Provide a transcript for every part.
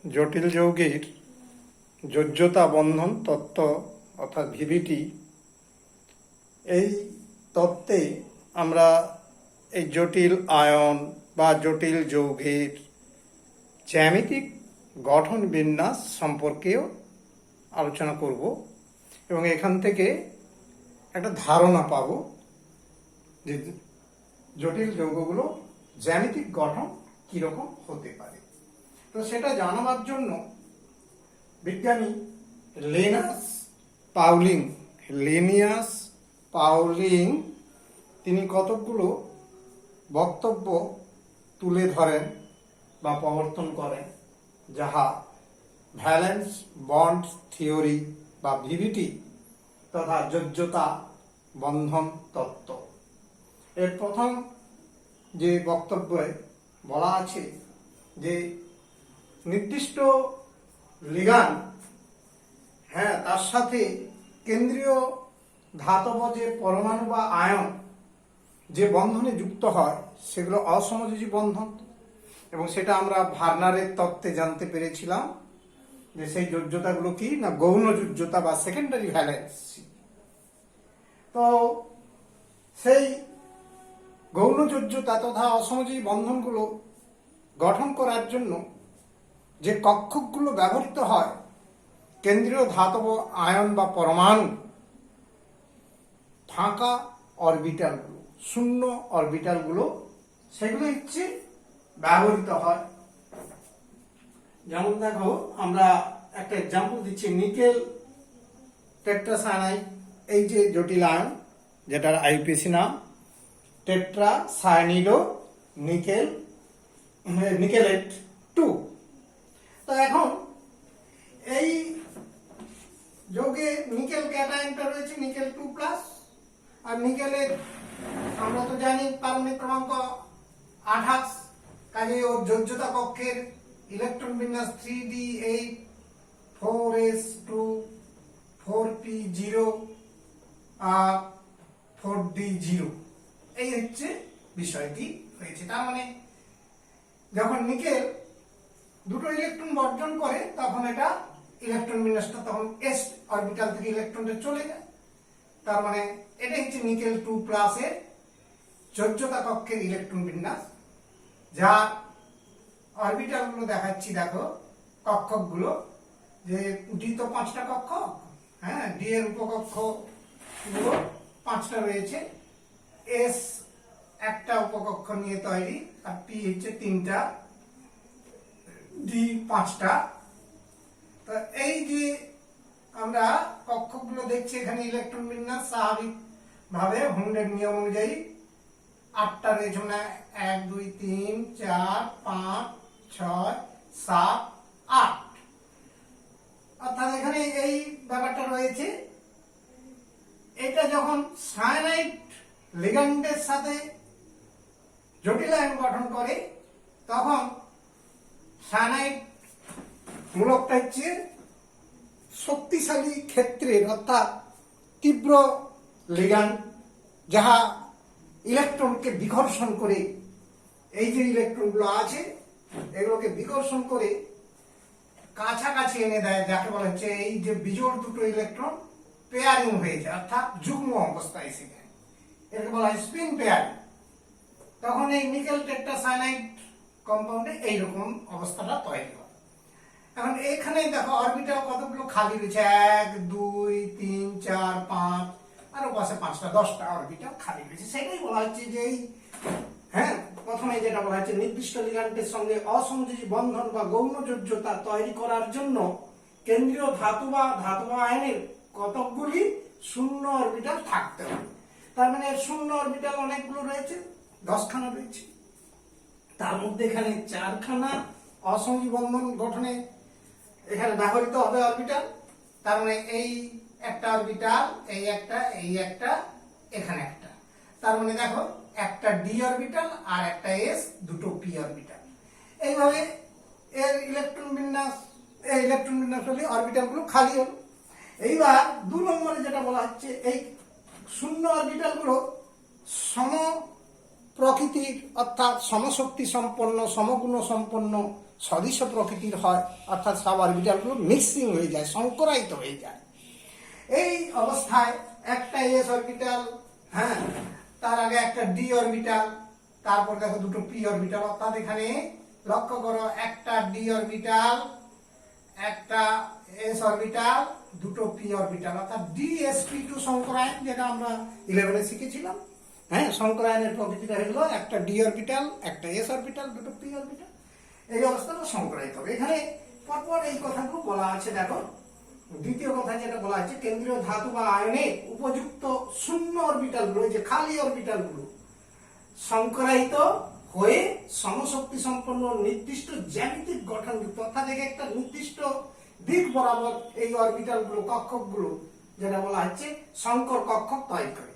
জটিল যৌগের যোজ্যতা বন্ধন তত্ত্ব অর্থাৎ ভিভিটি। এই তত্ত্বে আমরা এই জটিল আয়ন বা জটিল যৌগের জ্যামিতিক গঠন বিন্যাস সম্পর্কেও আলোচনা করব এবং এখান থেকে একটা ধারণা পাব যে জটিল যৌগগুলো জ্যামিতিক গঠন কীরকম হতে পারে। তো সেটা জানাবার জন্য বিজ্ঞানী লিনিয়াস পাউলিং তিনি কতকগুলো বক্তব্য তুলে ধরেন বা প্রবর্তন করেন, যাহা ভ্যালেন্স বন্ড থিওরি বা ভিভিটি তথা যোজ্যতা বন্ধন তত্ত্ব। এর প্রথম যে বক্তব্যে বলা আছে যে নির্দিষ্ট লিগান তার সাথে কেন্দ্রীয় ধাতব যে পরমাণু বা আয়ন যে বন্ধনে যুক্ত হয় সেগুলো অসমযোজী বন্ধন, এবং সেটা আমরা ভার্নারের তত্ত্বে জানতে পেরেছিলাম যে সেই যোজ্যতাগুলো কি না গৌণ যোজ্যতা বা সেকেন্ডারি ভ্যালেন্সি। তো সেই গৌণ যোজ্যতা তথা অসমযোজী বন্ধনগুলো গঠন করার জন্য যে কক্ষকগুলো ব্যবহৃত হয় কেন্দ্রীয় ধাতব আয়ন বা পরমাণু, ফাঁকা অরবিটালগুলো, শূন্য অরবিটালগুলো, সেগুলো হচ্ছে ব্যবহৃত হয়। যেমন দেখো, আমরা একটা এক্সাম্পল দিচ্ছি, নিকেল টেট্রাসায়ানাইড, এই যে জটিল আয়ন যেটার আইউপিএসি নাম টেট্রাসায়ানিডো নিকেলেট 2। তো এখন এই যৌগে নিকেল ক্যাটায়নটা রয়েছে নিকেল 2+, আর নিকেলের আমরা তো জানি পারমাণবিক ক্রমাঙ্ক 28, কাজে ওর যোজ্যতা কক্ষের ইলেকট্রন বিন্যাস 3d8 4s2 4p0 আর 4d0। এই হচ্ছে বিষয়টি হয়েছে। তার মানে যখন নিকেল দুটো ইলেকট্রন বর্জন করে তখন এটা ইলেকট্রন বিন্যাসটা তখন s অরবিটাল থেকে ইলেকট্রনটা চলে যায়। তার মানে এটা হচ্ছে নিকেল 2+ এর যোজ্যতা কক্ষের ইলেকট্রন বিন্যাস, যা অরবিটাল গুলো দেখাচ্ছি। দেখো কক্ষকগুলো, যে ডি তো 5টা কক্ষক, ডি এর উপকক্ষ গুলো 5টা রয়েছে, এস একটা উপকক্ষ নিয়ে তৈরি, আর পি হচ্ছে 3টা, ডি 5টা। তো এই যে আমরা কক্ষকগুলো দেখছি এখানে ইলেকট্রন বিন্যাস স্বাভাবিক ভাবে হুন্ডের নিয়ম অনুযায়ী 8টা রয়েছে, মানে 1 2 3 4 5 6 7 8, অর্থাৎ এখানে এই ব্যাপারটা রয়েছে। এটা যখন সায়ানাইড লিগ্যান্ডের সাথে জটিল আয়ন গঠন করে তখন সায়ানাইড মূলকটা হচ্ছে শক্তিশালী ক্ষেত্রের অর্থাৎ তীব্র লিগ্যান্ড, যাহা ইলেকট্রনকে বিকর্ষণ করে, এই যে ইলেকট্রনগুলো আছে এগুলোকে বিকর্ষণ করে কাছাকাছি এনে দেয়, যাকে বলা হচ্ছে এই যে বিজোড় দুটো ইলেকট্রন পেয়ারিং হয়েছে অর্থাৎ যুগ্ম অবস্থায় এসে যায়, এটাকে বলা হয় স্পিন পেয়ারিং। তখন এই নিকেল টেট্রাসায়ানাইড কম্পাউন্ডে এইরকম অবস্থাটা তৈরি হয়। এখন এখানে দেখো অরবিটাল কতগুলো খালি রয়েছে, 1 2 3 4 5, আর ওপাশে 5টা 10টা অরবিটাল খালি রয়েছে। সেটাই বলা হচ্ছে যে এই প্রথমে যেটা বলা হচ্ছে নির্দিষ্ট লিগ্যান্ডের সঙ্গে অসমযোজী বন্ধন বা গৌণ যোজ্যতা তৈরি করার জন্য কেন্দ্রীয় ধাতু বা ধাতব আয়নের কতকগুলি শূন্য অরবিটাল থাকতে হবে। তার মানে শূন্য অরবিটাল অনেকগুলো রয়েছে, 10খানা রয়েছে, তার মধ্যে এখানে 4খানা অসমযোজী বন্ধন গঠনে এখানে ব্যবহৃত হবে অরবিটাল। তার মানে এই একটা অরবিটাল, এই একটা, এই একটা, এখানে একটা। তার মানে দেখো একটা ডি অরবিটাল আর একটা এস, দুটো পি অরবিটাল। এইভাবে এর ইলেকট্রন বিন্যাস হলে অরবিটালগুলো খালি হলো। এইবার 2 নম্বরে যেটা বলা হচ্ছে, এই শূন্য অরবিটালগুলো সম প্রকৃতির অর্থাৎ সমশক্তি সম্পন্ন, সমগুণ সম্পন্ন সদৃশ প্রকৃতির হয়, অর্থাৎ সাব অরবিটালগুলো মিক্সিং হয়ে যায়, সংকরায়িত হয়ে যায়। এই অবস্থায় একটা এস অরবিটাল, হ্যাঁ, তার আগে একটা ডি অরবিটাল, তারপর দেখো দুটো পি অরবিটাল, অর্থাৎ এখানে লক্ষ্য করো একটা ডি অরবিটাল, একটা এস অরবিটাল, দুটো পি অরবিটাল, অর্থাৎ DsP2 সংকরায়ন, যেটা আমরা 11-এ শিখেছিলাম। হ্যাঁ, সংকরায়নের প্রকৃতিটা হলো একটা ডি অরবিটাল, একটা এস অরবিটাল, দুটো পি অরবিটাল। এই অবস্থাটা সংকরায়িত হবে। এখানে পরপর এই কথাগুলো বলা আছে। দেখো দ্বিতীয় কথা যেটা বলা আছে, কেন্দ্রীয় ধাতু বা আয়নে উপযুক্ত শূন্য অরবিটালগুলো, যে খালি অরবিটালগুলো সংকরায়িত হয়ে সমশক্তি সম্পন্ন নির্দিষ্ট জ্যামিতিক গঠনযুক্ত, অর্থাৎ একটা নির্দিষ্ট দিক বরাবর এই অরবিটালগুলো, কক্ষকগুলো, যেটা বলা হচ্ছে সংকর কক্ষক তৈরি করে।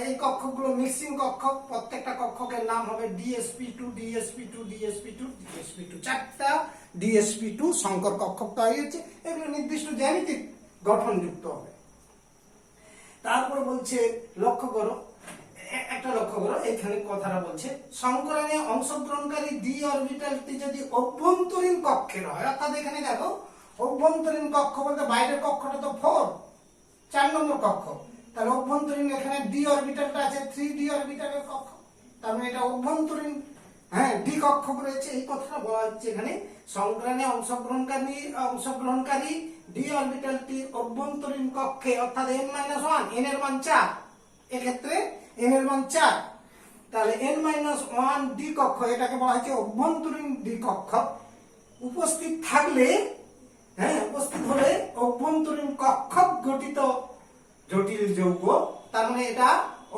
এই কক্ষকগুলো মিক্সিং কক্ষক, প্রত্যেকটা কক্ষকের নাম হবে DsP2, DsP2, DsP2, DsP2, চারটা DsP2 সংকর কক্ষক তৈরি হচ্ছে। এগুলো নির্দিষ্ট জ্যামিতিক গঠনযুক্ত হবে। তারপরে বলছে লক্ষ্য করো, একটা লক্ষ্য করো, এখানে কথাটা বলছে সংকরণে অংশগ্রহণকারী ডি অরবিটালটি যদি অভ্যন্তরীণ কক্ষের হয়, অর্থাৎ এখানে দেখো অভ্যন্তরীণ কক্ষ বলতে বাইরের কক্ষটা তো 4 নম্বর কক্ষ, তাহলে অভ্যন্তরীণ এখানে ডি অরবিটালটা আছে 3D অরবিটালের কক্ষ, তার মানে এটা অভ্যন্তরীণ, হ্যাঁ, ডি কক্ষক রয়েছে। এই কথাটা বলা হচ্ছে এখানে সংকরণে অংশগ্রহণকারী ডি অরবিটালটি অভ্যন্তরীণ কক্ষে, অর্থাৎ n-1, n এর মান 4, এক্ষেত্রে n এর মান 4, তাহলে n-1 ডি কক্ষ, এটাকে বলা হচ্ছে অভ্যন্তরীণ ডি কক্ষ, উপস্থিত থাকলে, হ্যাঁ, উপস্থিত হলে অভ্যন্তরীণ কক্ষক গঠিত জটিল যৌগ, তার মানে এটা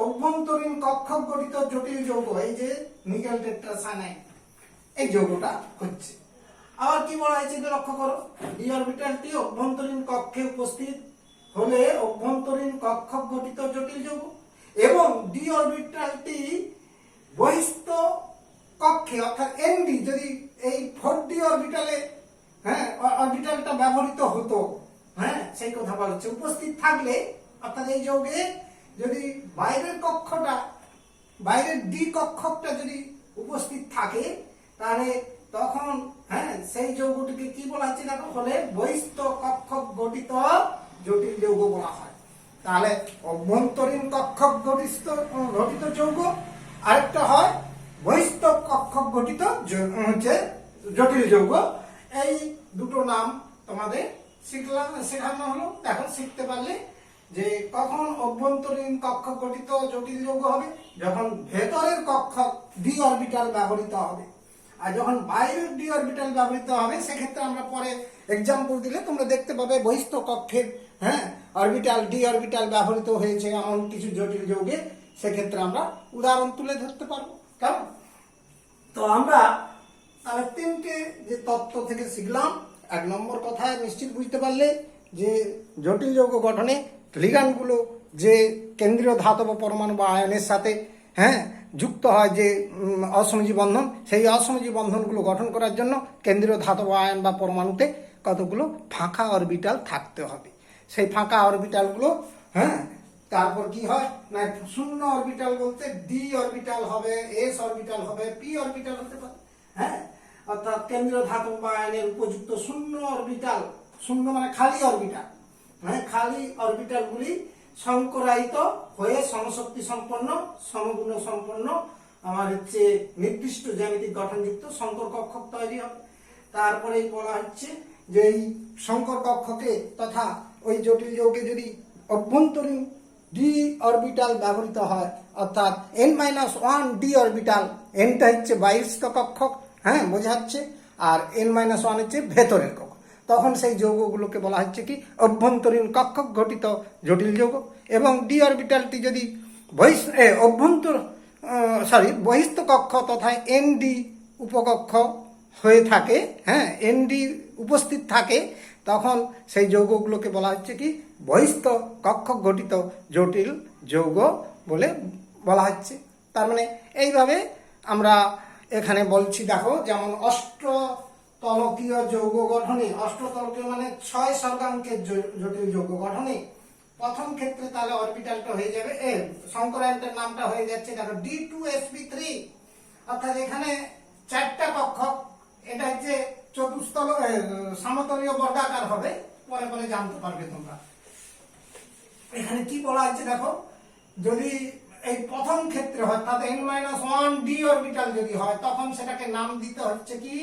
অভ্যন্তরীণ কক্ষক গঠিত জটিল যৌগ, এই যে নিকেল টেট্রাসায়ানাইড, এই যৌগটা হচ্ছে। আবার কি বলা হয়েছে লক্ষ্য করো, ডি অরবিটালটি অভ্যন্তরীণ কক্ষে উপস্থিত হলে অভ্যন্তরীণ কক্ষক গঠিত জটিল যৌগ, এবং ডি অরবিটালটি বহিস্থ কক্ষে, অর্থাৎ এনডি, যদি এই 4D অরবিটালে, হ্যাঁ, অরবিটালটা ব্যবহৃত হতো, হ্যাঁ, সেই কথা বলা হচ্ছে, উপস্থিত থাকলে, অর্থাৎ এই যৌগে যদি বাইরের কক্ষটা, বাইরের ডি কক্ষকটা যদি উপস্থিত থাকে, তাহলে তখন, হ্যাঁ, সেই যৌগটিকে কি বলা হচ্ছে দেখো, হলে বহিস্থ কক্ষক গঠিত জটিল যৌগ বলা হয়। তাহলে অভ্যন্তরীণ কক্ষক গঠিত যৌগ, আরেকটা হয় বহিস্থ কক্ষক গঠিত হচ্ছে জটিল যৌগ। এই দুটো নাম তোমাদের শেখানো হলো। এখন শিখতে পারলে যে কখন অভ্যন্তরীণ কক্ষক গঠিত জটিল যৌগ হবে, যখন ভেতরের কক্ষক ডি অরবিটাল ব্যবহৃত হবে, আর যখন বাইরের ডি অরবিটাল ব্যবহৃত হবে, সেক্ষেত্রে আমরা পরে এক্সাম্পল দিলে তোমরা দেখতে পাবে বহিস্থ কক্ষের, হ্যাঁ, অরবিটাল, ডি অরবিটাল ব্যবহৃত হয়েছে এমন কিছু জটিল যৌগে, সেক্ষেত্রে আমরা উদাহরণ তুলে ধরতে পারবো। কেমন? তো আমরা তাহলে 3টে যে তত্ত্ব থেকে শিখলাম। 1 নম্বর কথা নিশ্চিত বুঝতে পারলে যে জটিল যৌগ গঠনে লিগ্যান্ডগুলো যে কেন্দ্রীয় ধাতব পরমাণু বা আয়নের সাথে, হ্যাঁ, যুক্ত হয় যে অসমযোজী বন্ধন, সেই অসমযোজী বন্ধনগুলো গঠন করার জন্য কেন্দ্রীয় ধাতব আয়ন বা পরমাণুতে কতগুলো ফাঁকা অরবিটাল থাকতে হবে। সেই ফাঁকা অরবিটালগুলো, হ্যাঁ, তারপর কি হয় না, শূন্য অরবিটাল বলতে ডি অরবিটাল হবে, এস অরবিটাল হবে, পি অরবিটাল হতে পারে, হ্যাঁ, অর্থাৎ কেন্দ্রীয় ধাতব বা আয়নের উপযুক্ত শূন্য অরবিটাল, শূন্য মানে খালি অরবিটাল, হ্যাঁ, খালি অরবিটালগুলি সংকরায়িত হয়ে সমশক্তি সম্পন্ন, সমগুণ সম্পন্ন, আমার হচ্ছে নির্দিষ্ট জ্যামিতিক গঠনযুক্ত সংকর কক্ষক তৈরি হবে। তারপরে বলা হচ্ছে যে এই সংকর কক্ষকে তথা ওই জটিল যৌগে যদি অভ্যন্তরীণ ডি অরবিটাল ব্যবহৃত হয়, অর্থাৎ n-1 ডি অরবিটাল, এনটা হচ্ছে বহিস্থ কক্ষক, হ্যাঁ, বোঝাচ্ছে, আর n-1 হচ্ছে ভেতরের কক্ষক, তখন সেই যৌগগুলোকে বলা হচ্ছে কি অভ্যন্তরীণ কক্ষক গঠিত জটিল যৌগ। এবং ডি অরবিটালটি যদি বহিস্থ কক্ষ তথা এনডি উপকক্ষ হয়ে থাকে, হ্যাঁ, এনডি উপস্থিত থাকে, তখন সেই যৌগগুলোকে বলা হচ্ছে কি বহিস্থ কক্ষক গঠিত জটিল যৌগ বলে বলা হচ্ছে। তার মানে এইভাবে আমরা এখানে বলছি, দেখো, যেমন অষ্টতলকীয় যৌগ গঠনে, অষ্টতলকীয় মানে 6 স্বর্গাঙ্কের জটিল যৌগ গঠনে প্রথম ক্ষেত্রে তাহলে অরবিটালটা হয়ে যাবে সংকরায়নটার নামটা হয়ে যাচ্ছে দেখো D2sp3, অর্থাৎ এখানে 4টা কক্ষক, এটা হচ্ছে চতুস্তল সমতলীয় বর্গাকার হবে, পরে পরে জানতে পারবে তোমরা। এখানে কি বলা হচ্ছে দেখো, যদি এই প্রথম ক্ষেত্রে হয় তাতে n-1 d অরবিটাল যদি হয়, তখন সেটাকে নাম দিতে হচ্ছে কি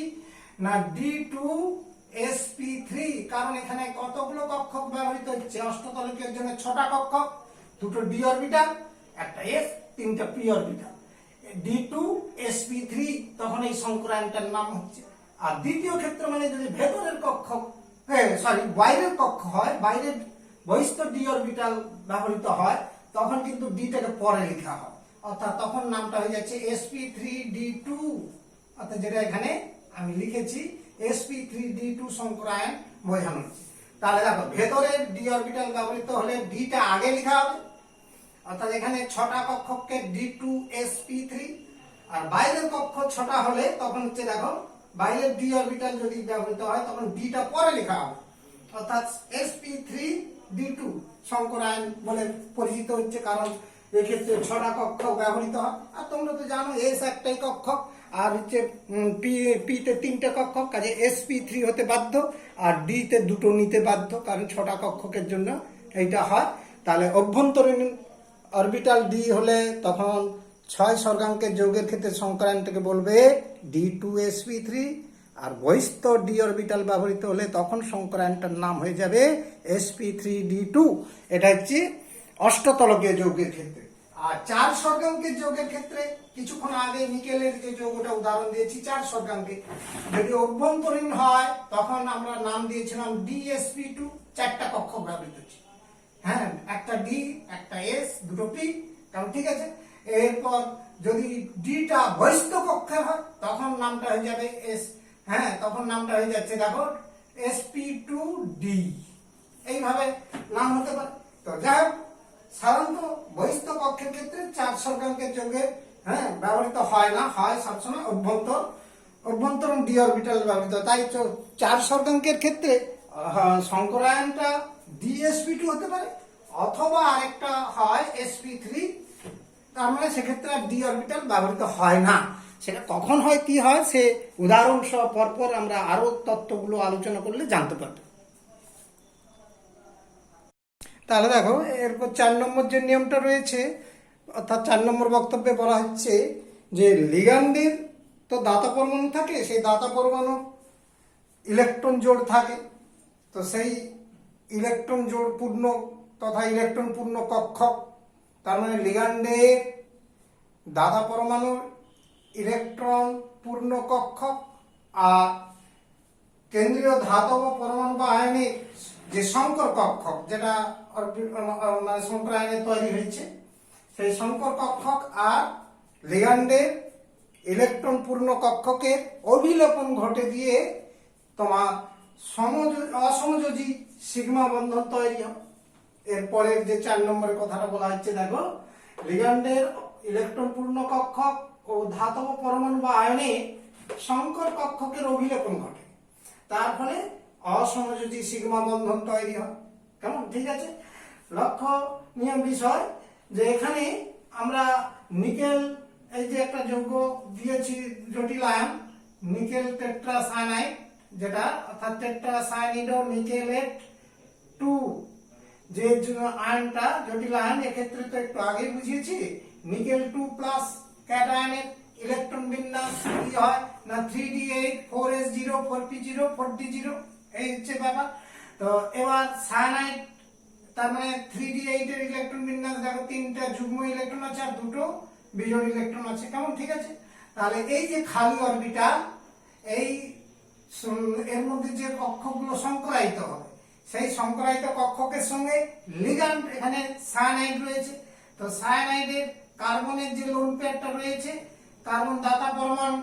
না d2sp3, কারণ এখানে কতগুলো কক্ষক ব্যবহৃত হচ্ছে, অষ্টতলকের জন্য 6টা কক্ষক, 2টো d অরবিটাল, একটা s, 3টা p অরবিটাল, d2sp3, তখন এই সংক্রায়নটার নাম হচ্ছে। আর দ্বিতীয় ক্ষেত্র মানে যদি ভেতরের কক্ষক বাইরের কক্ষ হয়, বাইরের বহিস্থ ডি অরবিটাল ব্যবহৃত হয়, তখন কিন্তু ডিটাকে পরে লেখা হয়, অর্থাৎ তখন নামটা হয়ে যাচ্ছে sp3d2, অর্থাৎ যেটা এখানে আমি লিখেছি sp3d2 সংক্রায়ন বোঝানো হচ্ছে। তাহলে দেখো, ভেতরের ডি অরবিটাল ব্যবহৃত হলে ডিটা আগে লেখা হবে, অর্থাৎ এখানে 6টা কক্ষককে d2sp3, আর বাইরের কক্ষ 6টা হলে তখন হচ্ছে দেখো, বাইরের ডি অরবিটাল যদি ব্যবহৃত হয় তখন ডিটা পরে লেখা হবে, অর্থাৎ sp3d2 সংকরায়ন বলে পরিচিত হচ্ছে, কারণ এক্ষেত্রে 6টা কক্ষক ব্যবহৃত হয়। আর তোমরা তো জানো এস একটাই কক্ষক, আর হচ্ছে পিতে 3টে কক্ষক, কাজে sp3 হতে বাধ্য, আর ডিতে 2টো নিতে বাধ্য, কারণ 6টা কক্ষকের জন্য এইটা হয়। তাহলে অভ্যন্তরীণ অরবিটাল ডি হলে তখন 6 স্বর্গাঙ্কের যৌগের ক্ষেত্রে সংকরায়নটাকে বলবে d2sp3, আর বহিস্থ ডি অরবিটাল ব্যবহৃত হলে তখন সংকরায়নটার নাম হয়ে যাবে sp3d2। এটা হচ্ছে অষ্টতলকীয় যৌগের ক্ষেত্রে। আর 4 স্বর্গাঙ্কের যৌগের ক্ষেত্রে কিছুক্ষণ আগে নিকেলের যে যৌগটা উদাহরণ দিয়েছি 4 স্বর্গাঙ্কে, যদি অভ্যন্তরীণ হয় তখন আমরা নাম দিয়েছিলাম dsp2, 4টা কক্ষক ব্যবহৃত হচ্ছে, হ্যাঁ, একটা ডি, একটা এস, 2টো পি, কারণ ঠিক আছে। এরপর যদি ডিটা বহিস্থ কক্ষের হয় তখন নামটা হয়ে যাবে তখন নামটা হয়ে যাচ্ছে দেখো sp2d, এইভাবে নাম হতে পারে। তো যাই হোক, সাধারণত বহিস্থ কক্ষের ক্ষেত্রে 4 স্বর্গাঙ্কের যৌগে ব্যবহৃত হয় না, হয় সবসময় অভ্যন্তরীণ ডি অরবিটাল ব্যবহৃত। তাই 4 স্বর্গাঙ্কের ক্ষেত্রে সংকরায়নটা dsp2 হতে পারে, অথবা আরেকটা হয় sp3, তার মানে সেক্ষেত্রে ডি অরবিটাল ব্যবহৃত হয় না। সেটা কখন হয় কি হয় সে উদাহরণ সহ পরপর আমরা আরো তত্ত্বগুলো আলোচনা করলে জানতে পারবো। তাহলে দেখো, এরপর 4 নম্বর যে নিয়মটা রয়েছে, অর্থাৎ 4 নম্বর বক্তব্যে বলা হচ্ছে যে লিগ্যান্ডের তো দাতা পরমাণু থাকে, সেই দাতা পরমাণু ইলেকট্রন জোড় থাকে, তো সেই ইলেকট্রন জোড় পূর্ণ তথা ইলেকট্রন পূর্ণ কক্ষক, তার মানে লিগ্যান্ডের দাতা পরমাণুর ইলেকট্রন পূর্ণ কক্ষক, আর কেন্দ্রীয় ধাতব পরমাণু বা আয়নিক যে সংকর কক্ষক, যেটা মানে সংকরায়নে তৈরি হয়েছে, সেই সংকর কক্ষক আর লিগ্যান্ডের ইলেকট্রন পূর্ণ কক্ষকের অভিলেপন ঘটে দিয়ে তোমার অসমযোজী সিগমা বন্ধন তৈরি হয়। এরপরের যে 4 নম্বরের কথাটা বলা হচ্ছে দেখো, লিগ্যান্ডের ইলেকট্রন পূর্ণ কক্ষক ও ধাতব পরমাণু বা আয়নে সংকর কক্ষকের অভিলেপন ঘটে, তার ফলে অসমযোজী সিগমা বন্ধন তৈরি হয়। কেমন, ঠিক আছে? লক্ষণীয় বিষয় যে এখানে আমরা নিকেল, এই যে একটা যৌগ দিয়েছি জটিল আয়ন নিকেল টেট্রাসায়ানাইড, যেটা অর্থাৎ টেট্রাসায়ানিড নিকেলেট 2, যে আয়নটা জটিল আয়ন, এক্ষেত্রে তো একটু আগে বুঝিয়েছি নিকেল 2 প্লাস ক্যাটায়নের ইলেকট্রন বিন্যাস কি হয় না 3d8 4s0 4p0 4d0, এই হচ্ছে ব্যাপার। তো এবার সায়ানাইড, তার মানে 3d8 এর ইলেকট্রন বিন্যাস দেখো 3টা যুগ্ম ইলেকট্রন আছে আর 2টো বিজোড় ইলেকট্রন আছে। কেমন, ঠিক আছে? তাহলে এই যে খালি অরবিটাল, এই এর মধ্যে যে কক্ষগুলো সংকরায়িত হবে, সেই সংকরায়িত কক্ষকের সঙ্গে লিগ্যান্ড, এখানে সায়ানাইড রয়েছে, তো সায়ানাইডের কার্বনের যে লোন পেয়ারটা রয়েছে, কার্বন দাতা পরমাণু,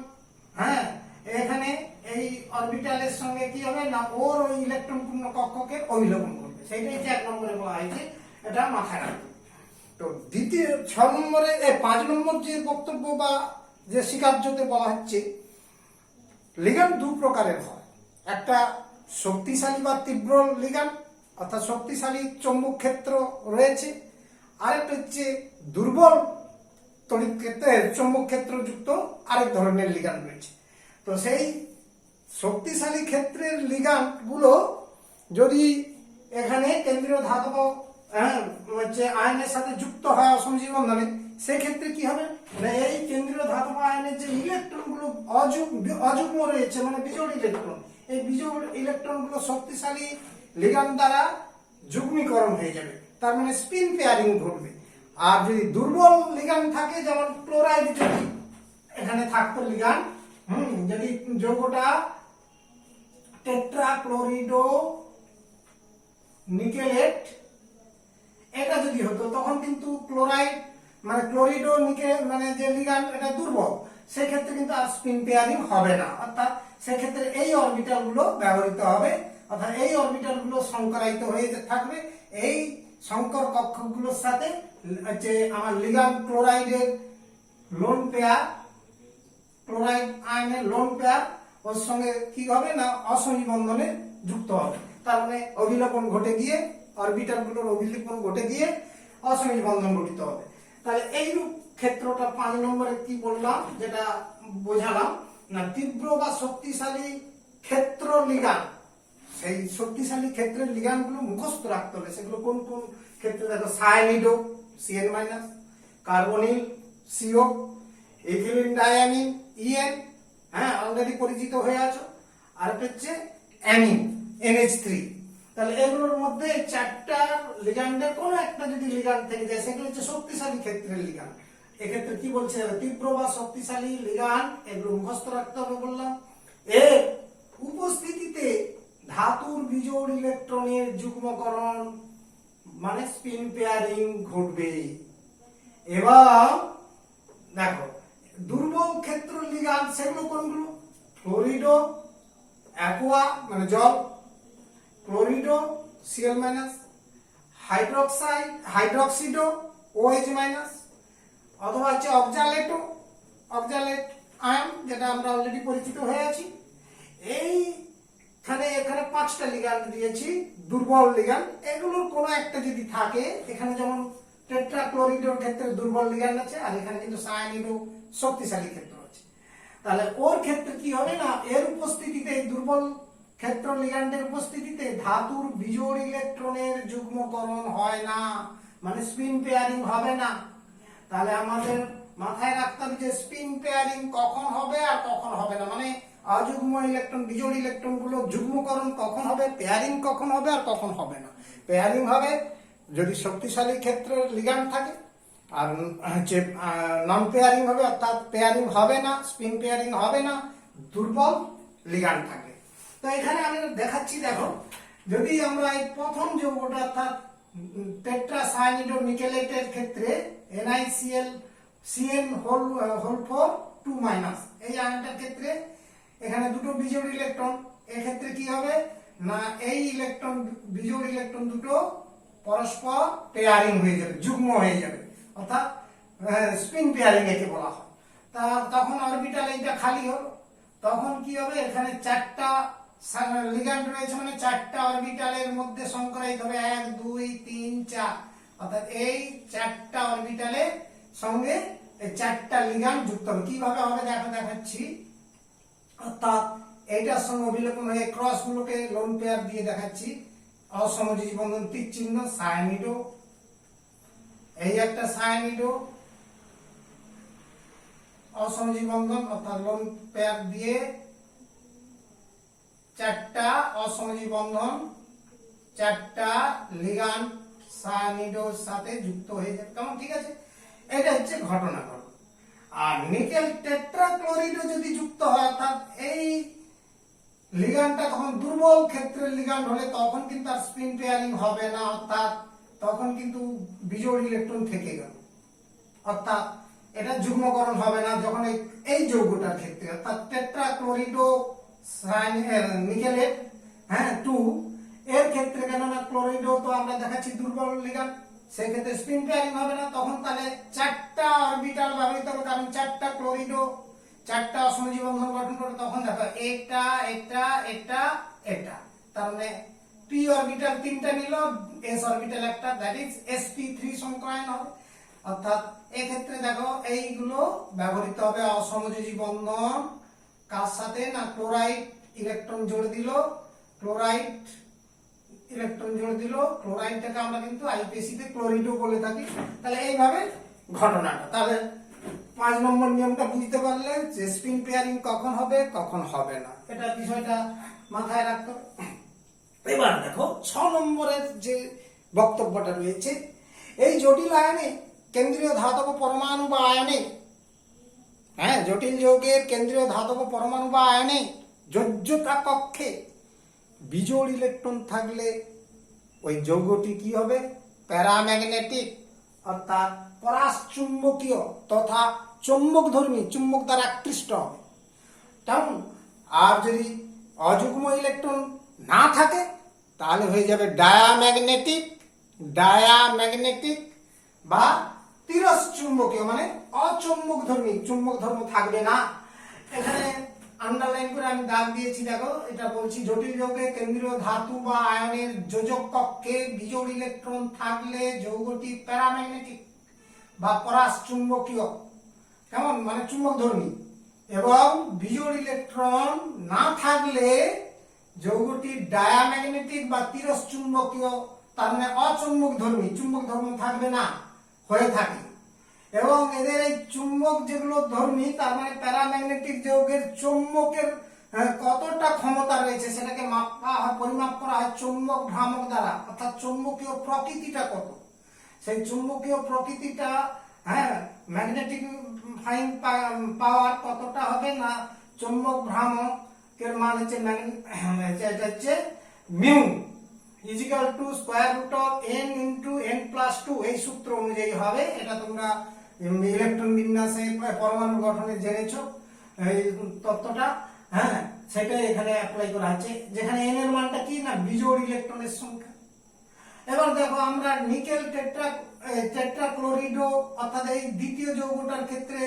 এখানে এই অরবিটালের সঙ্গে কি হবে না ওর ওই ইলেকট্রন পূর্ণ কক্ষকের অভিলেপন করবে, সেইটাই যে 1 নম্বরে বলা হয়েছে, এটা মাথায় রাখবে। তো দ্বিতীয় 6 নম্বরে 5 নম্বর যে বক্তব্য বা যে স্বীকার্যতে বলা হচ্ছে, লিগ্যান্ড 2 প্রকারের হয়, একটা শক্তিশালী বা তীব্র লিগ্যান্ড, অর্থাৎ শক্তিশালী চৌম্বক ক্ষেত্র রয়েছে, আরেকটা হচ্ছে দুর্বল তড়িৎ ক্ষেত্রে চৌম্বক ক্ষেত্র যুক্ত আরেক ধরনের লিগ্যান্ড রয়েছে। তো সেই শক্তিশালী ক্ষেত্রের লিগ্যান্ড গুলো যদি এখানে কেন্দ্রীয় ধাতব হচ্ছে আয়নের সাথে যুক্ত হয় অসমজীব বন্ধনে, সেক্ষেত্রে কি হবে না, এই কেন্দ্রীয় ধাতব আয়নের যে ইলেকট্রন গুলো অযুগ্ম রয়েছে মানে বিজোড় ইলেকট্রন, এই বিজোড় ইলেকট্রন গুলো শক্তিশালী লিগ্যান্ড দ্বারা যুগ্মীকরণ হয়ে যাবে, তার মানে স্পিন পেয়ারিং ঘটবে। আর যদি দুর্বল লিগ্যান্ড থাকে, যেমন ক্লোরাইড যদি এখানে থাকতো লিগ্যান্ড, যদি যৌগটা টেট্রাক্লোরিডো নিকেলেট এটা যদি হতো, তখন কিন্তু ক্লোরাইড মানে ক্লোরিডো নিকেল মানে যে লিগ্যান্ড এটা দুর্বল, সেক্ষেত্রে কিন্তু আর স্পিন পেয়ারিং হবে না, অর্থাৎ সেক্ষেত্রে এই অরবিটাল গুলো ব্যবহৃত হবে, অর্থাৎ এই অরবিটাল গুলো সংকরায়িত হয়ে থাকবে এই সংকর কক্ষগুলোর সাথে যে আমার লিগ্যান্ড ক্লোরাইডের লোন পেয়ার, ক্লোরাইড আয়নের লোন পেয়ার ওর সঙ্গে কি হবে না অসমী বন্ধনে যুক্ত হবে, তার মানে অভিলেপন ঘটে গিয়ে অরবিটাল গুলোর অভিলেপন ঘটে গিয়ে অসমী বন্ধন গঠিত হবে। তাহলে এইরূপ ক্ষেত্রটা 5 নম্বরে কি বললাম, যেটা বোঝালাম না, তীব্র বা শক্তিশালী ক্ষেত্র লিগ্যান্ড, সেই শক্তিশালী ক্ষেত্রের লিগ্যান্ড গুলো মুখস্থ রাখতে হবে। সেগুলো কোন কোন ক্ষেত্রে দেখো, সায়ানিডো Cn-, carbonyl CO, ethylene diamine En, হ্যাঁ অলরেডি পরিচিত হয়ে আছো, আর একটা হচ্ছে অ্যামিন NH3। তাহলে এগুলোর মধ্যে 4টা লিগ্যান্ডের কোন একটা যদি লিগ্যান্ড থেকে যায়, সেগুলো হচ্ছে শক্তিশালী ক্ষেত্রের লিগ্যান্ড। এক্ষেত্রে কি বলছে, তীব্র বা শক্তিশালী লিগ্যান্ড, এগুলো মুখস্থ রাখতে হবে বললাম। এর উপস্থিতিতে ধাতুর বিজোড় ইলেকট্রনের যুগ্মকরণ মানে স্পিন পেয়ারিং ঘটবে। এবং দেখো দুর্বল ক্ষেত্র লিগ্যান্ড সেগুলো কোনগুলো, ফ্লোরিডো অ্যাকোয়া মানে জল, ক্লোরিডো Cl-, হাইড্রক্সিডো OH-, অথবা হচ্ছে অক্সালেট আয়ন, যেটা আমরা অলরেডি পরিচিত হয়ে আছি। এখানে 5টা লিগ্যান্ড দিয়েছি দুর্বল লিগ্যান্ড, এগুলোর কোনো একটা যদি থাকে, এখানে যেমন টেট্রাক্লোরিডোর ক্ষেত্রে দুর্বল লিগ্যান্ড আছে, আর এখানে কিন্তু সায়ানিডো শক্তিশালী ক্ষেত্র আছে। তাহলে ওর ক্ষেত্রে কি হবে না, এর উপস্থিতিতে দুর্বল ক্ষেত্র লিগ্যান্ডের উপস্থিতিতে ধাতুর বিজোড় ইলেকট্রনের যুগ্মকরণ হয় না, মানে স্পিন পেয়ারিং হবে না। তাহলে আমাদের মাথায় রাখতে হবে যে স্পিন পেয়ারিং কখন হবে আর কখন হবে না, মানে অযুগ্ম ইলেকট্রন বিজোড় ইলেকট্রন গুলো যুগ্মকরণ কখন হবে, পেয়ারিং কখন হবে আর কখন হবে না। পেয়ারিং হবে যদি শক্তিশালী ক্ষেত্রের লিগ্যান্ড থাকে, আর হচ্ছে নন পেয়ারিং হবে, অর্থাৎ পেয়ারিং হবে না, স্পিন পেয়ারিং হবে না দুর্বল লিগ্যান্ড থাকে। তো এখানে আমি দেখাচ্ছি, দেখো যদি আমরা এই প্রথম যৌগটা অর্থাৎ টেট্রাসায়ানিডো নিকেলেটের ক্ষেত্রে NiCl CN4 2- এই আয়নটার ক্ষেত্রে এখানে দুটো বিজোড় ইলেকট্রন, এক্ষেত্রে কি হবে না, এই ইলেকট্রন বিজোড় ইলেকট্রন দুটো পরস্পর পেয়ারিং হয়ে যাবে, যুগ্ম হয়ে যাবে, অর্থাৎ স্পিন পেয়ারিং একে বলা হয়। তখন অরবিটাল এইটা খালি হলো, তখন কি হবে, এখানে 4টা লিগ্যান্ড রয়েছে, মানে 4টা অরবিটালের মধ্যে সংকরায়িত হবে 1 2 3 4, অর্থাৎ এই 4টা অরবিটালের সঙ্গে এই 4টা লিগ্যান্ড যুক্ত হবে। কিভাবে হবে দেখাচ্ছি, অর্থাৎ এইটার সঙ্গে অভিলেপন হয়ে ক্রস গুলোকে লোন পেয়ার দিয়ে দেখাচ্ছি, অসমযোজী বন্ধন তীর চিহ্ন সায়ানিডো, এই একটা সায়ানিডো অসমযোজী বন্ধন অর্থাৎ লোন পেয়ার দিয়ে 4টা অসমযোজী বন্ধন, 4টা লিগ্যান্ড সায়ানিডোর সাথে যুক্ত হয়ে যাবে, কেমন ঠিক আছে। এটা হচ্ছে ঘটনাক্রম। আর নিকেল টেট্রাক্লোরিডো যদি যুক্ত হয়, অর্থাৎ এই লিগ্যান্ডটা তখন দুর্বল ক্ষেত্রের লিগ্যান্ড হলে তখন কিন্তু আর স্পিন পেয়ারিং হবে না, অর্থাৎ তখন কিন্তু বিজোড় ইলেকট্রন থেকে গেল, অর্থাৎ এটা যুগ্মকরণ হবে না যখন এই যৌগটার ক্ষেত্রে, অর্থাৎ টেট্রাক্লোরিডো নিকেলেট 2 এর ক্ষেত্রে, কেননা ক্লোরিডো তো আমরা দেখাচ্ছি দুর্বল লিগ্যান্ড, সেই ক্ষেত্রে স্পিন পেয়ারিং হবে না, তখন তাহলে 4টা অরবিটাল ব্যবহৃত হবে, কারণ 4টা ক্লোরিডো 4টা অসমযোজী বন্ধন গঠন করে। তখন দেখো এটা এটা এটা এটা, তার মানে p অরবিটাল 3টা নিল, s অরবিটাল একটা, দ্যাট ইজ sp3 সংকরায়ন হবে। অর্থাৎ এই ক্ষেত্রে দেখো এইগুলো ব্যবহৃত হবে অসমযোজী বন্ধন কার সাথে না, ক্লোরাইড ইলেকট্রন জোড় দিল, ক্লোরাইড ইলেকট্রন জোড় দিল, ক্লোরাইডটাকে আমরা কিন্তু আইপিএসি তে ক্লোরিডও বলে থাকি। তাহলে এইভাবে ঘটনাটা, তাহলে 5 নম্বর নিয়মটা বুঝতে পারলে যে স্পিন পেয়ারিং কখন হবে কখন হবে না, এটা বিষয়টা মাথায় রাখতে হবে। এবার দেখো 6 নম্বরের যে বক্তব্যটা রয়েছে, এই জটিল আয়নে কেন্দ্রীয় ধাতব পরমাণু বা আয়নে, হ্যাঁ জটিল যৌগের কেন্দ্রীয় ধাতব পরমাণু বা আয়নে যোজ্যতা কক্ষে বিজোড় ইলেকট্রন থাকলে ওই যৌগটি কি হবে? প্যারাম্যাগনেটিক, অর্থাৎ পরাশ্চুম্বকীয় তথা চৌম্বকধর্মী, চুম্বক দ্বারা আকৃষ্ট হবে। তেমন আর যদি অযুগ্ম ইলেকট্রন না থাকে তাহলে হয়ে যাবে ডায়াম্যাগনেটিক, ডায়াম্যাগনেটিক বা তিরশ্চুম্বকীয়, মানে অচুম্বকধর্মী, চুম্বক ধর্ম থাকবে না। এখানে আন্ডারলাইন করে আমি দাগ দিয়েছি, দেখো এটা বলছি জটিল যৌগে কেন্দ্রীয় ধাতু বা আয়নের যোজক কক্ষে বিজোড় ইলেকট্রন থাকলে যৌগটি প্যারাম্যাগনেটিক বা পরাশ্চুম্বকীয়, কেমন মানে চুম্বকধর্মী, এবং বিজোড় ইলেকট্রন না থাকলে যৌগটি ডায়াম্যাগনেটিক বা তিরশ্চুম্বকীয়, তার মানে অচুম্বকধর্মী, চুম্বক ধর্ম থাকবে না, হয়ে থাকে। এবং এদের এই চুম্বক যেগুলো ধর্মী, তার মানে প্যারাম্যাগনেটিক যৌগের চৌম্বকের কতটা ক্ষমতা রয়েছে সেটাকে মাপা হয়, পরিমাপ করা হয় চৌম্বক ভ্রামক দ্বারা, অর্থাৎ চৌম্বকীয় প্রকৃতিটা কত, সেই চৌম্বকীয় প্রকৃতিটা, হ্যাঁ ম্যাগনেটিক ফাইন পাওয়ার কতটা হবে না, চৌম্বক ভ্রামকের মান হচ্ছে এটা হচ্ছে mu is equal to square root of n into n+2, এই সূত্র অনুযায়ী হবে। এটা তোমরা ইলেকট্রন বিন্যাসে পরমাণু গঠনে জেনেছো এই তত্ত্বটা, হ্যাঁ সেটাই এখানে অ্যাপ্লাই করা হচ্ছে, যেখানে n এর মানটা কি না বিজোড় ইলেকট্রনের সংখ্যা। এবার দেখো আমরা নিকেল টেট্রাক্লোরিডো অর্থাৎ এই দ্বিতীয় যৌগটার ক্ষেত্রে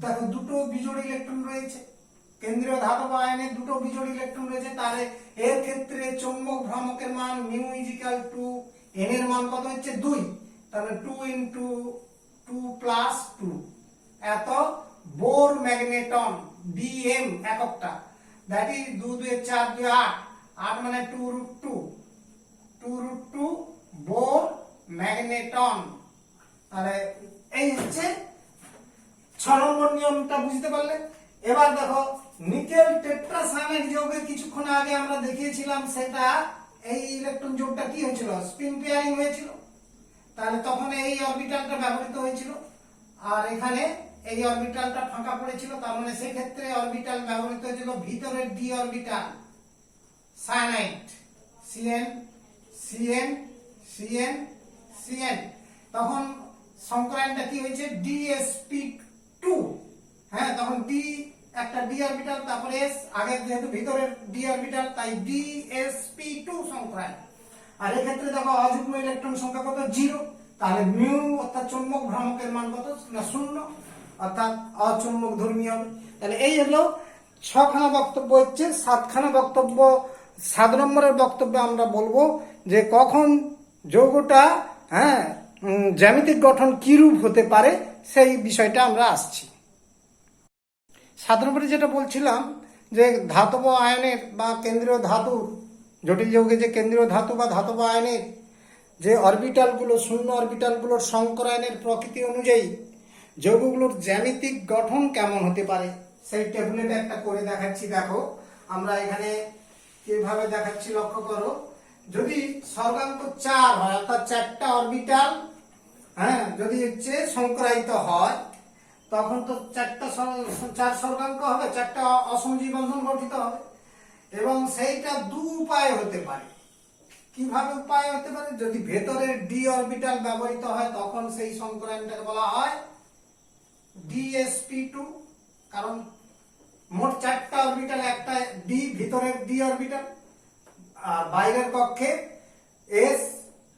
দেখো দুটো বিজোড় ইলেকট্রন রয়েছে, কেন্দ্রীয় ধাতব আয়নে দুটো বিজোড় ইলেকট্রন রয়েছে, তাহলে এর ক্ষেত্রে চৌম্বক ভ্রামকের মান মিউ ইজিক্যাল টু n এর মান কত হচ্ছে 2, তাহলে 2 ইনটু 2+2 এত বোর ম্যাগনেটন bm এককটা, দ্যাট ইজ 2 2 4 2 8, 8 মানে 2√2 বোর ম্যাগনেটন। তাহলে এই হচ্ছে 6 নম্বর নিয়মটা, বুঝতে পারলে। এবার দেখো নিকেল টেট্রাসায়ানাইড যৌগের কিছুক্ষণ আগে আমরা দেখিয়েছিলাম, সেটা এই ইলেকট্রন জোড়টা কি হয়েছিল, স্পিন পেয়ারিং হয়েছিল, তাহলে তখন এই অরবিটালটা ব্যবহৃত হয়েছিল, আর এখানে এই অরবিটালটা ফাঁকা পড়েছিল, তার মানে সেই ক্ষেত্রে অরবিটাল ব্যবহৃত হয়েছিল ভিতরের D orbital cyanide, Cn Cn Cn Cn, তখন সংকরায়নটা কি হয়েছে DsP2, হ্যাঁ তখন ডি একটা ডি অরবিটাল, তারপরে এস, আগে যেহেতু ভিতরের ডি অরবিটাল তাই DsP2 সংকরায়ন। আর এই ক্ষেত্রে দেখো অযুগ্ম ইলেকট্রন সংখ্যা কত 0, তাহলে মিউ অর্থাৎ চৌম্বক ভ্রামকের মান কত না 0, অর্থাৎ অচুম্বক ধর্মী হবে। তাহলে এই হলো 6খানা বক্তব্য, হচ্ছে 7খানা বক্তব্য। 7 নম্বরের বক্তব্যে আমরা বলবো যে কখন যৌগটা, হ্যাঁ জ্যামিতিক গঠন কি রূপ হতে পারে সেই বিষয়টা আমরা আসছি। 7 নম্বরে যেটা বলছিলাম যে ধাতব আয়নের বা কেন্দ্রীয় ধাতুর, জটিল যৌগে যে কেন্দ্রীয় ধাতু বা ধাতব আয়নের যে অরবিটালগুলো, শূন্য অরবিটালগুলোর সংকরায়নের প্রকৃতি অনুযায়ী যৌগগুলোর জ্যামিতিক গঠন কেমন হতে পারে সেই টেবলেটে একটা করে দেখাচ্ছি। দেখো আমরা এখানে কিভাবে দেখাচ্ছি লক্ষ্য করো, যদি স্বর্গাঙ্ক 4 হয় অর্থাৎ 4টা অরবিটাল, হ্যাঁ যদি হচ্ছে সংকরায়িত হয় তখন তো 4 স্বর্গাঙ্ক হবে, 4টা অসমজীব বন্ধন গঠিত হবে, এবং সেইটা দু উপায়ে হতে পারে। কিভাবে উপায় হতে পারে, যদি ভেতরের ডি অরবিটাল ব্যবহৃত হয় তখন সেই সংকরায়নটাকে বলা হয় DsP2, কারণ মোট 4টা অরবিটাল, একটা ডি ভিতরের ডি অরবিটাল, আর বাইরের কক্ষে এস,